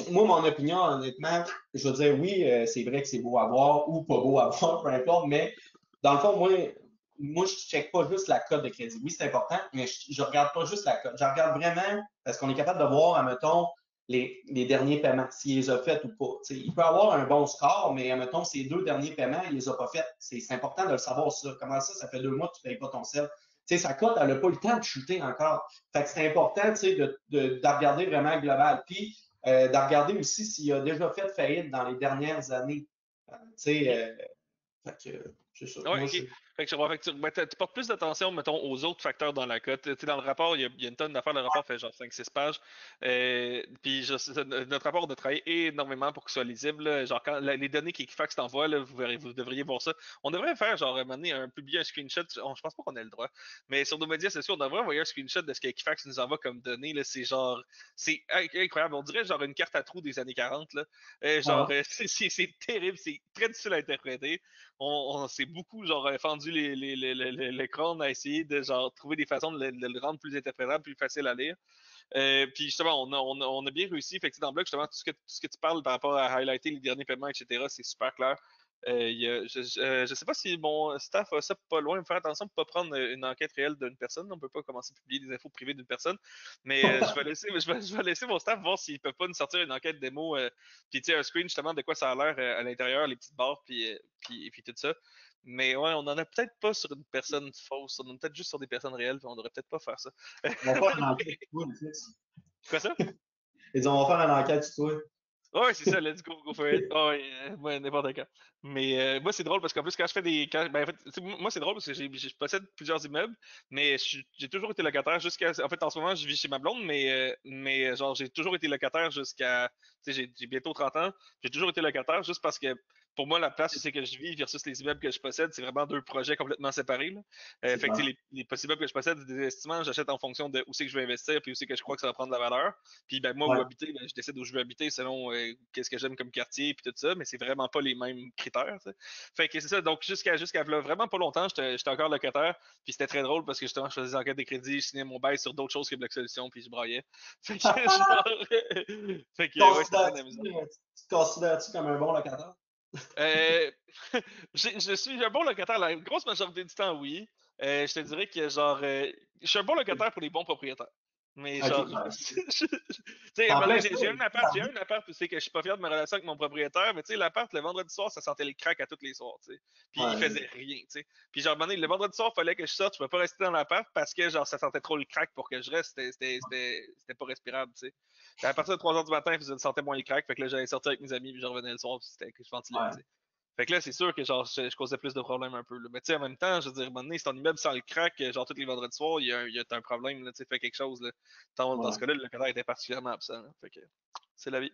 Moi, mon opinion, honnêtement, je veux dire, oui, c'est vrai que c'est beau à voir ou pas beau à voir, peu importe, mais dans le fond, moi je ne check pas juste la cote de crédit. Oui, c'est important, mais je ne regarde pas juste la cote. Je regarde vraiment parce qu'on est capable de voir, admettons, les derniers paiements, s'il les a faits ou pas. T'sais, il peut avoir un bon score, mais admettons, ces deux derniers paiements, il ne les a pas faits. C'est important de le savoir, ça. Comment ça fait 2 mois que tu ne payes pas ton sel? T'sais, sa cote, elle n'a pas eu le temps de chuter encore. Fait que c'est important de regarder vraiment global. Puis, de regarder aussi s'il a déjà fait faillite dans les dernières années. Fait que, c'est ça. Ouais, Moi, ok. Fait que je vois, fait que tu portes plus d'attention, mettons, aux autres facteurs dans la cote. Tu sais, dans le rapport, il y a une tonne d'affaires. Le rapport fait genre 5-6 pages. Puis notre rapport, on a travaillé énormément pour qu'il soit lisible, là. Genre, les données qu'Equifax t'envoie, là, vous devriez voir ça. On devrait faire, genre, publier un screenshot. Je pense pas qu'on ait le droit. Mais sur nos médias sociaux, on devrait envoyer un screenshot de ce qu'Equifax nous envoie comme données, là. C'est incroyable. On dirait genre une carte à trous des années 40, là. C'est terrible. C'est très difficile à interpréter. On s'est beaucoup genre fendu l'écran, on a essayé de genre trouver des façons de le rendre plus interprétable, plus facile à lire. Puis justement, on a bien réussi. Fait que dans le blog, justement, tout ce que tu parles par rapport à highlighter les derniers paiements, etc., c'est super clair. Je sais pas si mon staff a ça pas loin, me faire attention pour pas prendre une enquête réelle d'une personne. On peut pas commencer à publier des infos privées d'une personne. Mais je vais laisser mon staff voir s'ils peuvent pas nous sortir une enquête démo, puis tu sais, un screen justement de quoi ça a l'air à l'intérieur, les petites barres, puis tout ça. Mais ouais, on en a peut-être pas sur une personne fausse. On en a peut-être juste sur des personnes réelles, puis on devrait peut-être pas faire ça. On va faire une enquête sur toi, Quoi ça? ils on va faire une enquête sur toi. Ouais, c'est ça, let's go, go for it. Ah ouais, ouais, n'importe quand. Mais moi, c'est drôle parce qu'en plus, quand je fais des. Ben, en fait, moi, c'est drôle parce que je possède plusieurs immeubles, mais j'ai toujours été locataire jusqu'à. En fait, en ce moment, je vis chez ma blonde, mais genre, j'ai toujours été locataire jusqu'à. Tu sais, j'ai bientôt 30 ans. J'ai toujours été locataire juste parce que pour moi, la place où c'est que je vis versus les immeubles que je possède, c'est vraiment deux projets complètement séparés, là. C'est Fait que, tu sais, clair. les petits immeubles que je possède, des investissements, j'achète en fonction de où c'est que je veux investir puis où c'est que je crois que ça va prendre de la valeur. Puis ben moi où Ouais. habiter, ben, je décide où je veux habiter selon qu'est-ce que j'aime comme quartier puis tout ça, mais c'est vraiment pas les mêmes critères. T'sais. Fait que c'est ça. Donc jusqu'à vraiment pas longtemps, j'étais encore locataire. Puis c'était très drôle parce que justement, je faisais des enquêtes de crédit, je signais mon bail sur d'autres choses que Bloc Solution, puis je braillais. Fait que fait que ouais, c'était bien amusant. Tu te considères-tu comme un bon locataire? Euh, je suis un bon locataire. La grosse majorité du temps, oui. Je te dirais que genre, je suis un bon locataire pour les bons propriétaires. Mais Ok, genre, ben, tu sais, à un en moment plein donné, ça. j'ai un appart où c'est que je suis pas fier de ma relation avec mon propriétaire, mais tu sais, l'appart, le vendredi soir, ça sentait le crack à tous les soirs, tu sais. Puis il Ouais, faisait rien, tu sais. Puis genre, à un moment donné, le vendredi soir, il fallait que je sorte, je pouvais pas rester dans l'appart parce que genre, ça sentait trop le crack pour que je reste, c'était pas respirable, tu sais. Puis à partir de 3 heures du matin, je sentais moins le crack, fait que là, j'allais sortir avec mes amis, puis je revenais le soir, puis c'était que je ventilais, ouais, tu sais. Fait que là, c'est sûr que genre, je causais plus de problèmes un peu. Là. Mais tu sais, en même temps, je veux dire, à un moment donné, si ton immeuble sent le crack, genre tous les vendredis soirs, il y a un problème, là, tu sais, fais quelque chose. Là. Dans ce ouais. cas-là, le locataire était particulièrement absent. Là. Fait que c'est la vie.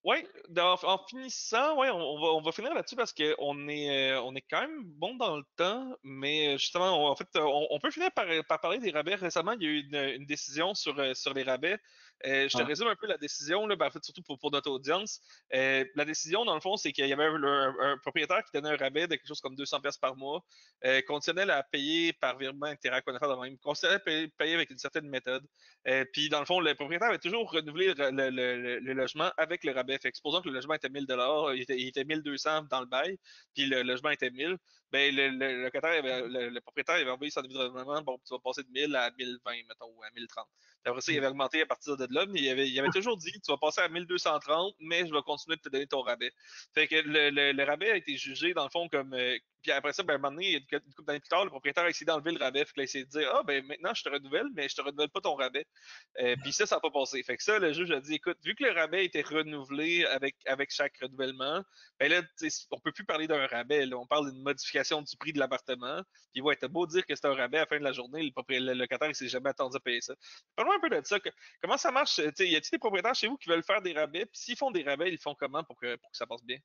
Ouais, en finissant, ouais, on va finir là-dessus parce qu'on est quand même bon dans le temps, mais justement, en fait, on peut finir par parler des rabais. Récemment, il y a eu une décision sur les rabais. Je te Ouais. résume un peu la décision, là, ben, en fait, surtout pour notre audience. La décision, dans le fond, c'est qu'il y avait un propriétaire qui donnait un rabais de quelque chose comme 200 pièces par mois, conditionnel à payer par virement interact, qu'on a fait de même, conditionnel à payer avec une certaine méthode. Puis, dans le fond, le propriétaire avait toujours renouvelé le logement avec le rabais. Fait que supposons que le logement était 1000 il était 1200 dans le bail, puis le logement était 1000. Ben, le propriétaire avait envoyé son environnement, bon, tu vas passer de 1000 à 1020, mettons, ou à 1030. Puis après ça, il avait augmenté à partir de là, mais il avait toujours dit, tu vas passer à 1230, mais je vais continuer de te donner ton rabais. Fait que le rabais a été jugé, dans le fond, comme puis après ça, ben, à un moment donné, une couple d'années plus tard, le propriétaire a essayé d'enlever le rabais. Fait que là, il s'est dit, ah, ben maintenant, je te renouvelle, mais je te renouvelle pas ton rabais. Puis ça n'a pas passé. Fait que ça, le juge a dit, écoute, vu que le rabais était renouvelé avec chaque renouvellement, ben là, on peut plus parler d'un rabais. Là. On parle d'une modification du prix de l'appartement. Puis ouais, t'as beau dire que c'est un rabais à la fin de la journée, le locataire, il s'est jamais attendu à payer ça. Parle-moi un peu de ça. Comment ça marche? Y a-t-il des propriétaires chez vous qui veulent faire des rabais? Puis s'ils font des rabais, ils font comment pour que ça passe bien?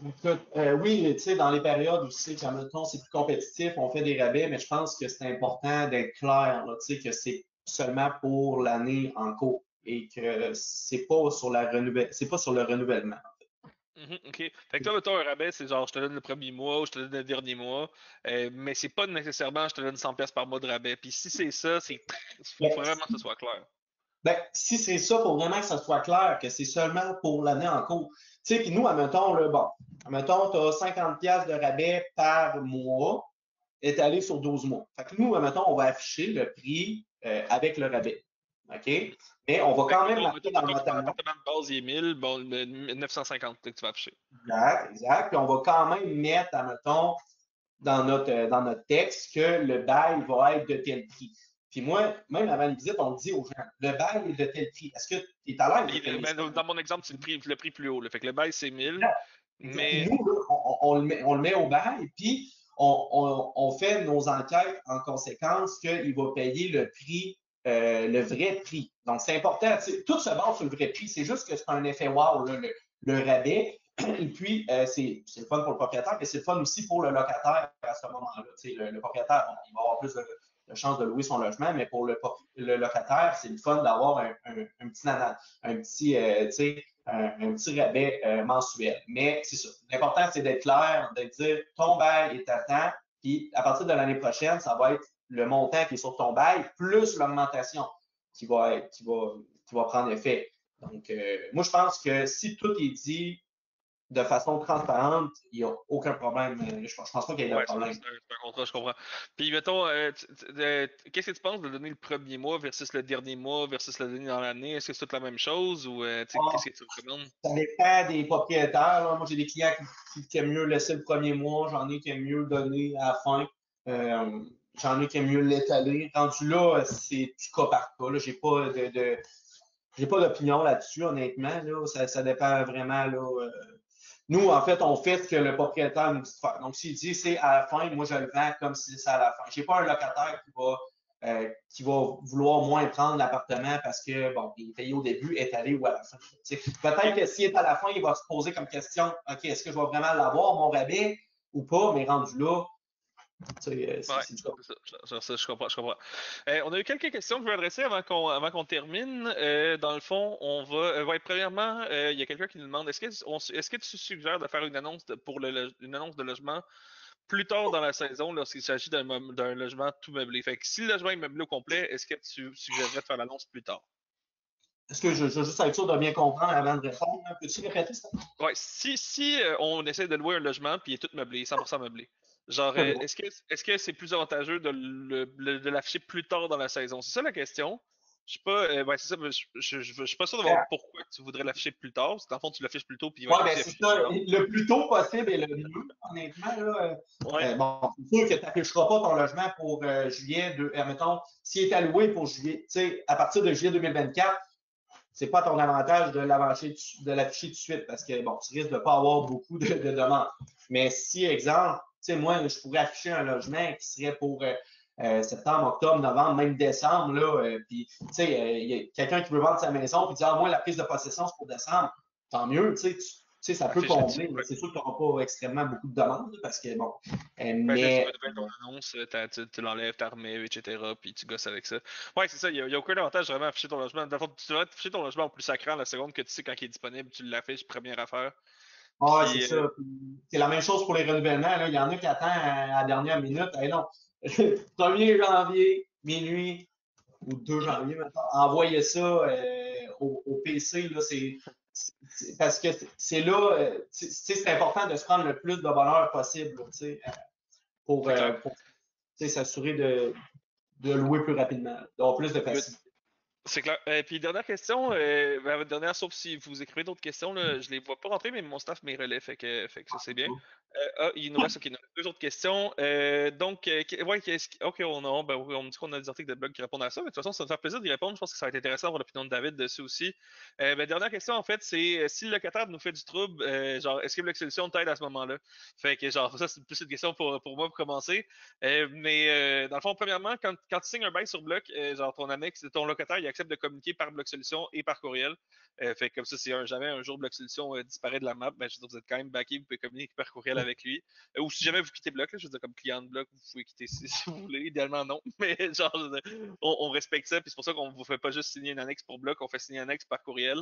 Écoute, oui, tu sais, dans les périodes où c'est qu'à mettons, c'est plus compétitif, on fait des rabais, mais je pense que c'est important d'être clair, là, tu sais, que c'est seulement pour l'année en cours et que c'est pas sur le renouvellement. Mhm, OK. Fait que toi, mettons, un rabais, c'est genre, je te donne le premier mois ou je te donne le dernier mois, mais c'est pas nécessairement, je te donne 100 pièces par mois de rabais. Puis si c'est ça, faut Ben, vraiment que ce soit clair. ben, si c'est ça, il faut vraiment que ça soit clair, que c'est seulement pour l'année en cours. Tu sais, puis nous, admettons, là, bon, admettons, tu as 50 pièces de rabais par mois étalé sur 12 mois. Fait que nous, admettons, on va afficher le prix avec le rabais. OK? Mais on va Fait que quand même marquer dans mettons que notre ton annonce. appartement de base, il est 1000, bon, 950 que tu vas afficher. Exact, exact. Puis on va quand même mettre, admettons, dans notre texte que le bail va être de tel prix. Puis moi, même avant une visite, on dit aux gens, le bail est de tel prix. Est-ce que tu es à l'aise de payer Ben, ça? dans mon exemple, c'est le prix plus haut. Là. Fait que le bail, c'est 1000, Exact. Exact. Puis mais nous, là, on le met au bail, puis on fait nos enquêtes en conséquence qu'il va payer le prix, le vrai prix. Donc, c'est important. Tout se base sur le vrai prix. C'est juste que c'est un effet wow, là, le rabais. Et puis, c'est le fun pour le propriétaire, mais c'est le fun aussi pour le locataire à ce moment-là. Le propriétaire, bon, il va avoir plus de chances de louer son logement, mais pour le locataire, c'est le fun d'avoir un petit nana, un petit, un petit rabais mensuel. Mais c'est ça. L'important, c'est d'être clair, de dire ton bail est à temps, puis à partir de l'année prochaine, ça va être le montant qui est sur ton bail, plus l'augmentation qui va prendre effet. Donc, moi, je pense que si tout est dit de façon transparente, il n'y a aucun problème. Je pense pas qu'il y ait de Ouais, problème. c'est un contrat, je comprends. Puis, mettons, qu'est-ce que tu penses de donner le premier mois versus le dernier mois versus le donner dans l'année? Est-ce que c'est toute la même chose ou Ah, qu'est-ce que tu recommandes? ça dépend des propriétaires. Là. Moi, j'ai des clients qui aiment mieux laisser le premier mois, j'en ai qui aiment mieux donner à la fin. J'en ai qui aiment mieux l'étaler. Rendu là, c'est du cas par cas. Là. J'ai pas d'opinion là-dessus, honnêtement. Là. Ça dépend vraiment. Là. Nous, en fait, on fait ce que le propriétaire nous dit de faire. Donc, s'il dit c'est à la fin, moi, je le vends comme si c'est à la fin. J'ai pas un locataire qui va vouloir moins prendre l'appartement parce que, bon, il est payé au début, étalé ou à la fin. Peut-être que s'il est à la fin, il va se poser comme question, OK, est-ce que je vais vraiment l'avoir, mon rabais, ou pas? Mais rendu là, Ouais, c'est du cas. ça, je comprends, je comprends. On a eu quelques questions que je veux adresser avant qu'on termine. Dans le fond, on va. Ouais, premièrement, il y a quelqu'un qui nous demande est-ce que tu suggères de faire une annonce une annonce de logement plus tard dans la saison lorsqu'il s'agit d'un logement tout meublé? Fait que si le logement est meublé au complet, est-ce que tu suggérerais de faire l'annonce plus tard? Est-ce que je veux juste être sûr de bien comprendre avant de répondre? Peux-tu répéter ça? Ouais, si on essaie de louer un logement puis il est tout meublé, 100% meublé, genre, est-ce que c'est plus avantageux de l'afficher plus tard dans la saison? C'est ça la question. Je sais pas, ouais, c'est ça, mais je suis pas sûr de voir pourquoi tu voudrais l'afficher plus tard. Parce que dans le fond, tu l'affiches plus tôt puis il va Oui, être ben aussi c'est affiché plus ça. tard. Le plus tôt possible est le mieux, honnêtement. Là. Ouais, Bon, c'est sûr que tu n'afficheras pas ton logement pour juillet, mettons, s'il est alloué pour juillet, tu sais, à partir de juillet 2024, c'est pas ton avantage de l'afficher tout de suite parce que, bon, tu risques de ne pas avoir beaucoup de demandes. Mais si, exemple, tu sais, moi, je pourrais afficher un logement qui serait pour septembre, octobre, novembre, même décembre, là, puis, tu sais, il y a quelqu'un qui veut vendre sa maison, puis dire, ah, moi, la prise de possession, c'est pour décembre. Tant mieux, tu sais, ça peut affiche là-dessus. combler, mais Ouais. c'est sûr que tu n'auras pas extrêmement beaucoup de demandes, parce que, bon, Ben, tu sais, tu mais renouvelles ton annonce, tu l'enlèves, tu remets, etc. Puis tu gosses avec ça. Ouais, c'est ça, il y a aucun avantage vraiment à afficher ton logement. Dans le fond, tu devrais afficher ton logement au plus sacrant la seconde que tu sais quand il est disponible, tu l'affiches, première affaire. ah, c'est Puis, ça. Puis, c'est la même chose pour les renouvellements. Là. Il y en a qui attendent à la dernière minute. Eh non, 1er janvier, minuit, ou 2 mhm. janvier maintenant, envoyer ça au PC, là, parce que c'est là, c'est important de se prendre le plus de bonheur possible là, pour, C'est clair. s'assurer de louer plus rapidement, d'avoir plus de Good. facilité. C'est clair. Puis dernière question, dernière, sauf si vous écrivez d'autres questions, là, je les vois pas rentrer, mais mon staff m'y relaie, fait que ça c'est bien. Il nous reste, ok, il nous reste deux autres questions. Donc, ouais, ok, ben, oui, on me dit qu'on a des articles de blog qui répondent à ça, mais de toute façon, ça va me faire plaisir d'y répondre. Je pense que ça va être intéressant d'avoir l'opinion de David dessus aussi. Dernière question, en fait, c'est si le locataire nous fait du trouble, genre, est-ce que Bloc Solution t'aide à ce moment-là? Fait que, genre, ça, c'est plus une question pour moi pour commencer. Mais dans le fond, premièrement, quand tu signes un bail sur Bloc, genre ton annexe, ton locataire, il accepte de communiquer par Bloc Solution et par courriel. Fait que comme ça, si jamais un jour Bloc Solution disparaît de la map, ben, je veux dire, vous êtes quand même backé, vous pouvez communiquer par courriel avec lui. Ou si jamais vous quittez Bloc, là, je veux dire, comme client de Bloc, vous pouvez quitter si vous voulez. Idéalement, non. Mais genre, on respecte ça. Puis c'est pour ça qu'on vous fait pas juste signer une annexe pour Bloc, on fait signer une annexe par courriel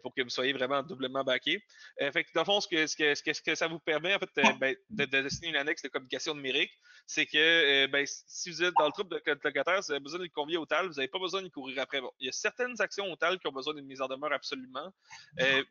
pour que vous soyez vraiment doublement backé. Fait que dans le fond, ce que ça vous permet, en fait, ben, de signer une annexe de communication numérique, c'est que ben, si vous êtes dans le trouble de locataire, si vous avez besoin de le convier au TAL, vous n'avez pas besoin de courir après. Bon, il y a certaines actions au TAL qui ont besoin d'une mise en demeure absolument,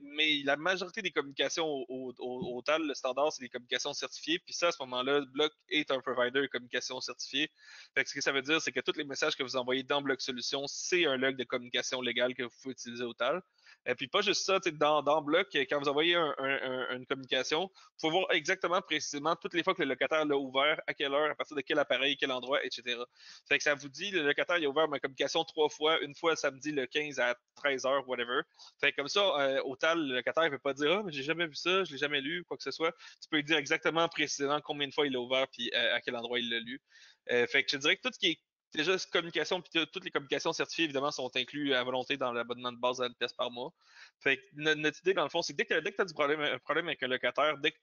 mais la majorité des communications au TAL, le standard, c'est des communications certifiées. Puis ça, à ce moment-là, Bloc est un provider de communication certifiée. Fait que ce que ça veut dire, c'est que tous les messages que vous envoyez dans Bloc Solutions, c'est un log de communication légale que vous pouvez utiliser au TAL. Et puis pas juste ça, dans Bloc, quand vous envoyez une communication, il faut voir exactement précisément toutes les fois que le locataire l'a ouvert, à quelle heure, à partir de quel appareil, quel endroit, etc. Fait que ça vous dit, le locataire il a ouvert ma communication 3 fois, une fois samedi le 15 à 13h, whatever. Fait que comme ça, au TAL, le locataire ne peut pas dire ah, mais j'ai jamais vu ça, je l'ai jamais lu, quoi que ce soit. Tu peux lui dire exactement précisément combien de fois il l'a ouvert puis à quel endroit il l'a lu. Fait que je dirais que tout ce qui est déjà communication, puis toutes les communications certifiées, évidemment, sont incluses à volonté dans l'abonnement de base à une pièce par mois. Fait que notre idée, dans le fond, c'est que dès que tu as un problème avec un locataire, dès que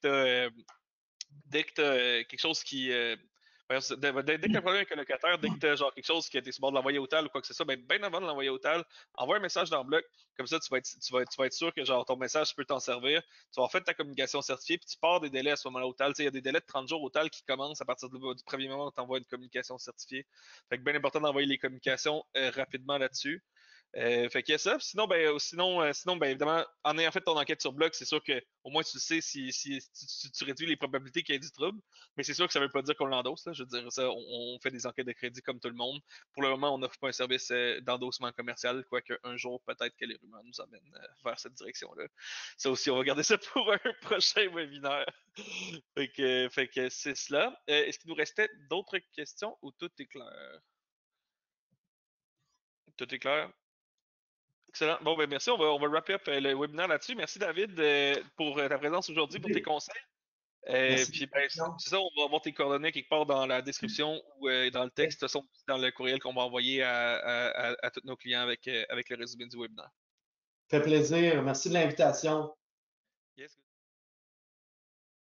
tu as quelque chose qui Ouais, dès que tu as un problème avec un locataire, dès que tu as genre quelque chose qui a été sur le bord de l'envoyer au TAL ou quoi que ce soit, ben, bien avant de l'envoyer au TAL, envoie un message dans le bloc. Comme ça, tu vas être sûr que genre ton message peut t'en servir. Tu vas avoir fait ta communication certifiée, puis tu pars des délais à ce moment-là au TAL. Tu sais, il y a des délais de 30 jours au TAL qui commencent à partir du premier moment où tu envoies une communication certifiée. Fait que bien important d'envoyer les communications rapidement là-dessus. Fait qu'il y a ça. Sinon, ben, évidemment, en ayant fait ton enquête sur Block, c'est sûr que au moins tu sais si tu réduis les probabilités qu'il y ait du trouble. Mais c'est sûr que ça ne veut pas dire qu'on l'endosse. Là. Je veux dire, ça, on fait des enquêtes de crédit comme tout le monde. Pour le moment, on n'offre pas un service d'endossement commercial, quoique un jour, peut-être que les rumeurs nous amènent vers cette direction-là. Ça aussi, on va garder ça pour un prochain webinaire. Fait que c'est cela. Est-ce qu'il nous restait d'autres questions ou tout est clair? Tout est clair? Excellent. Bon, ben merci. On va wrap up le webinaire là-dessus. Merci, David, pour ta présence aujourd'hui, pour tes conseils. Merci de Puis, ben, l'invitation. c'est ça, on va avoir tes coordonnées quelque part dans la description ou dans le texte. De toute façon, dans le courriel qu'on va envoyer à tous nos clients avec le résumé du webinaire. Ça fait plaisir. Merci de l'invitation. Yes.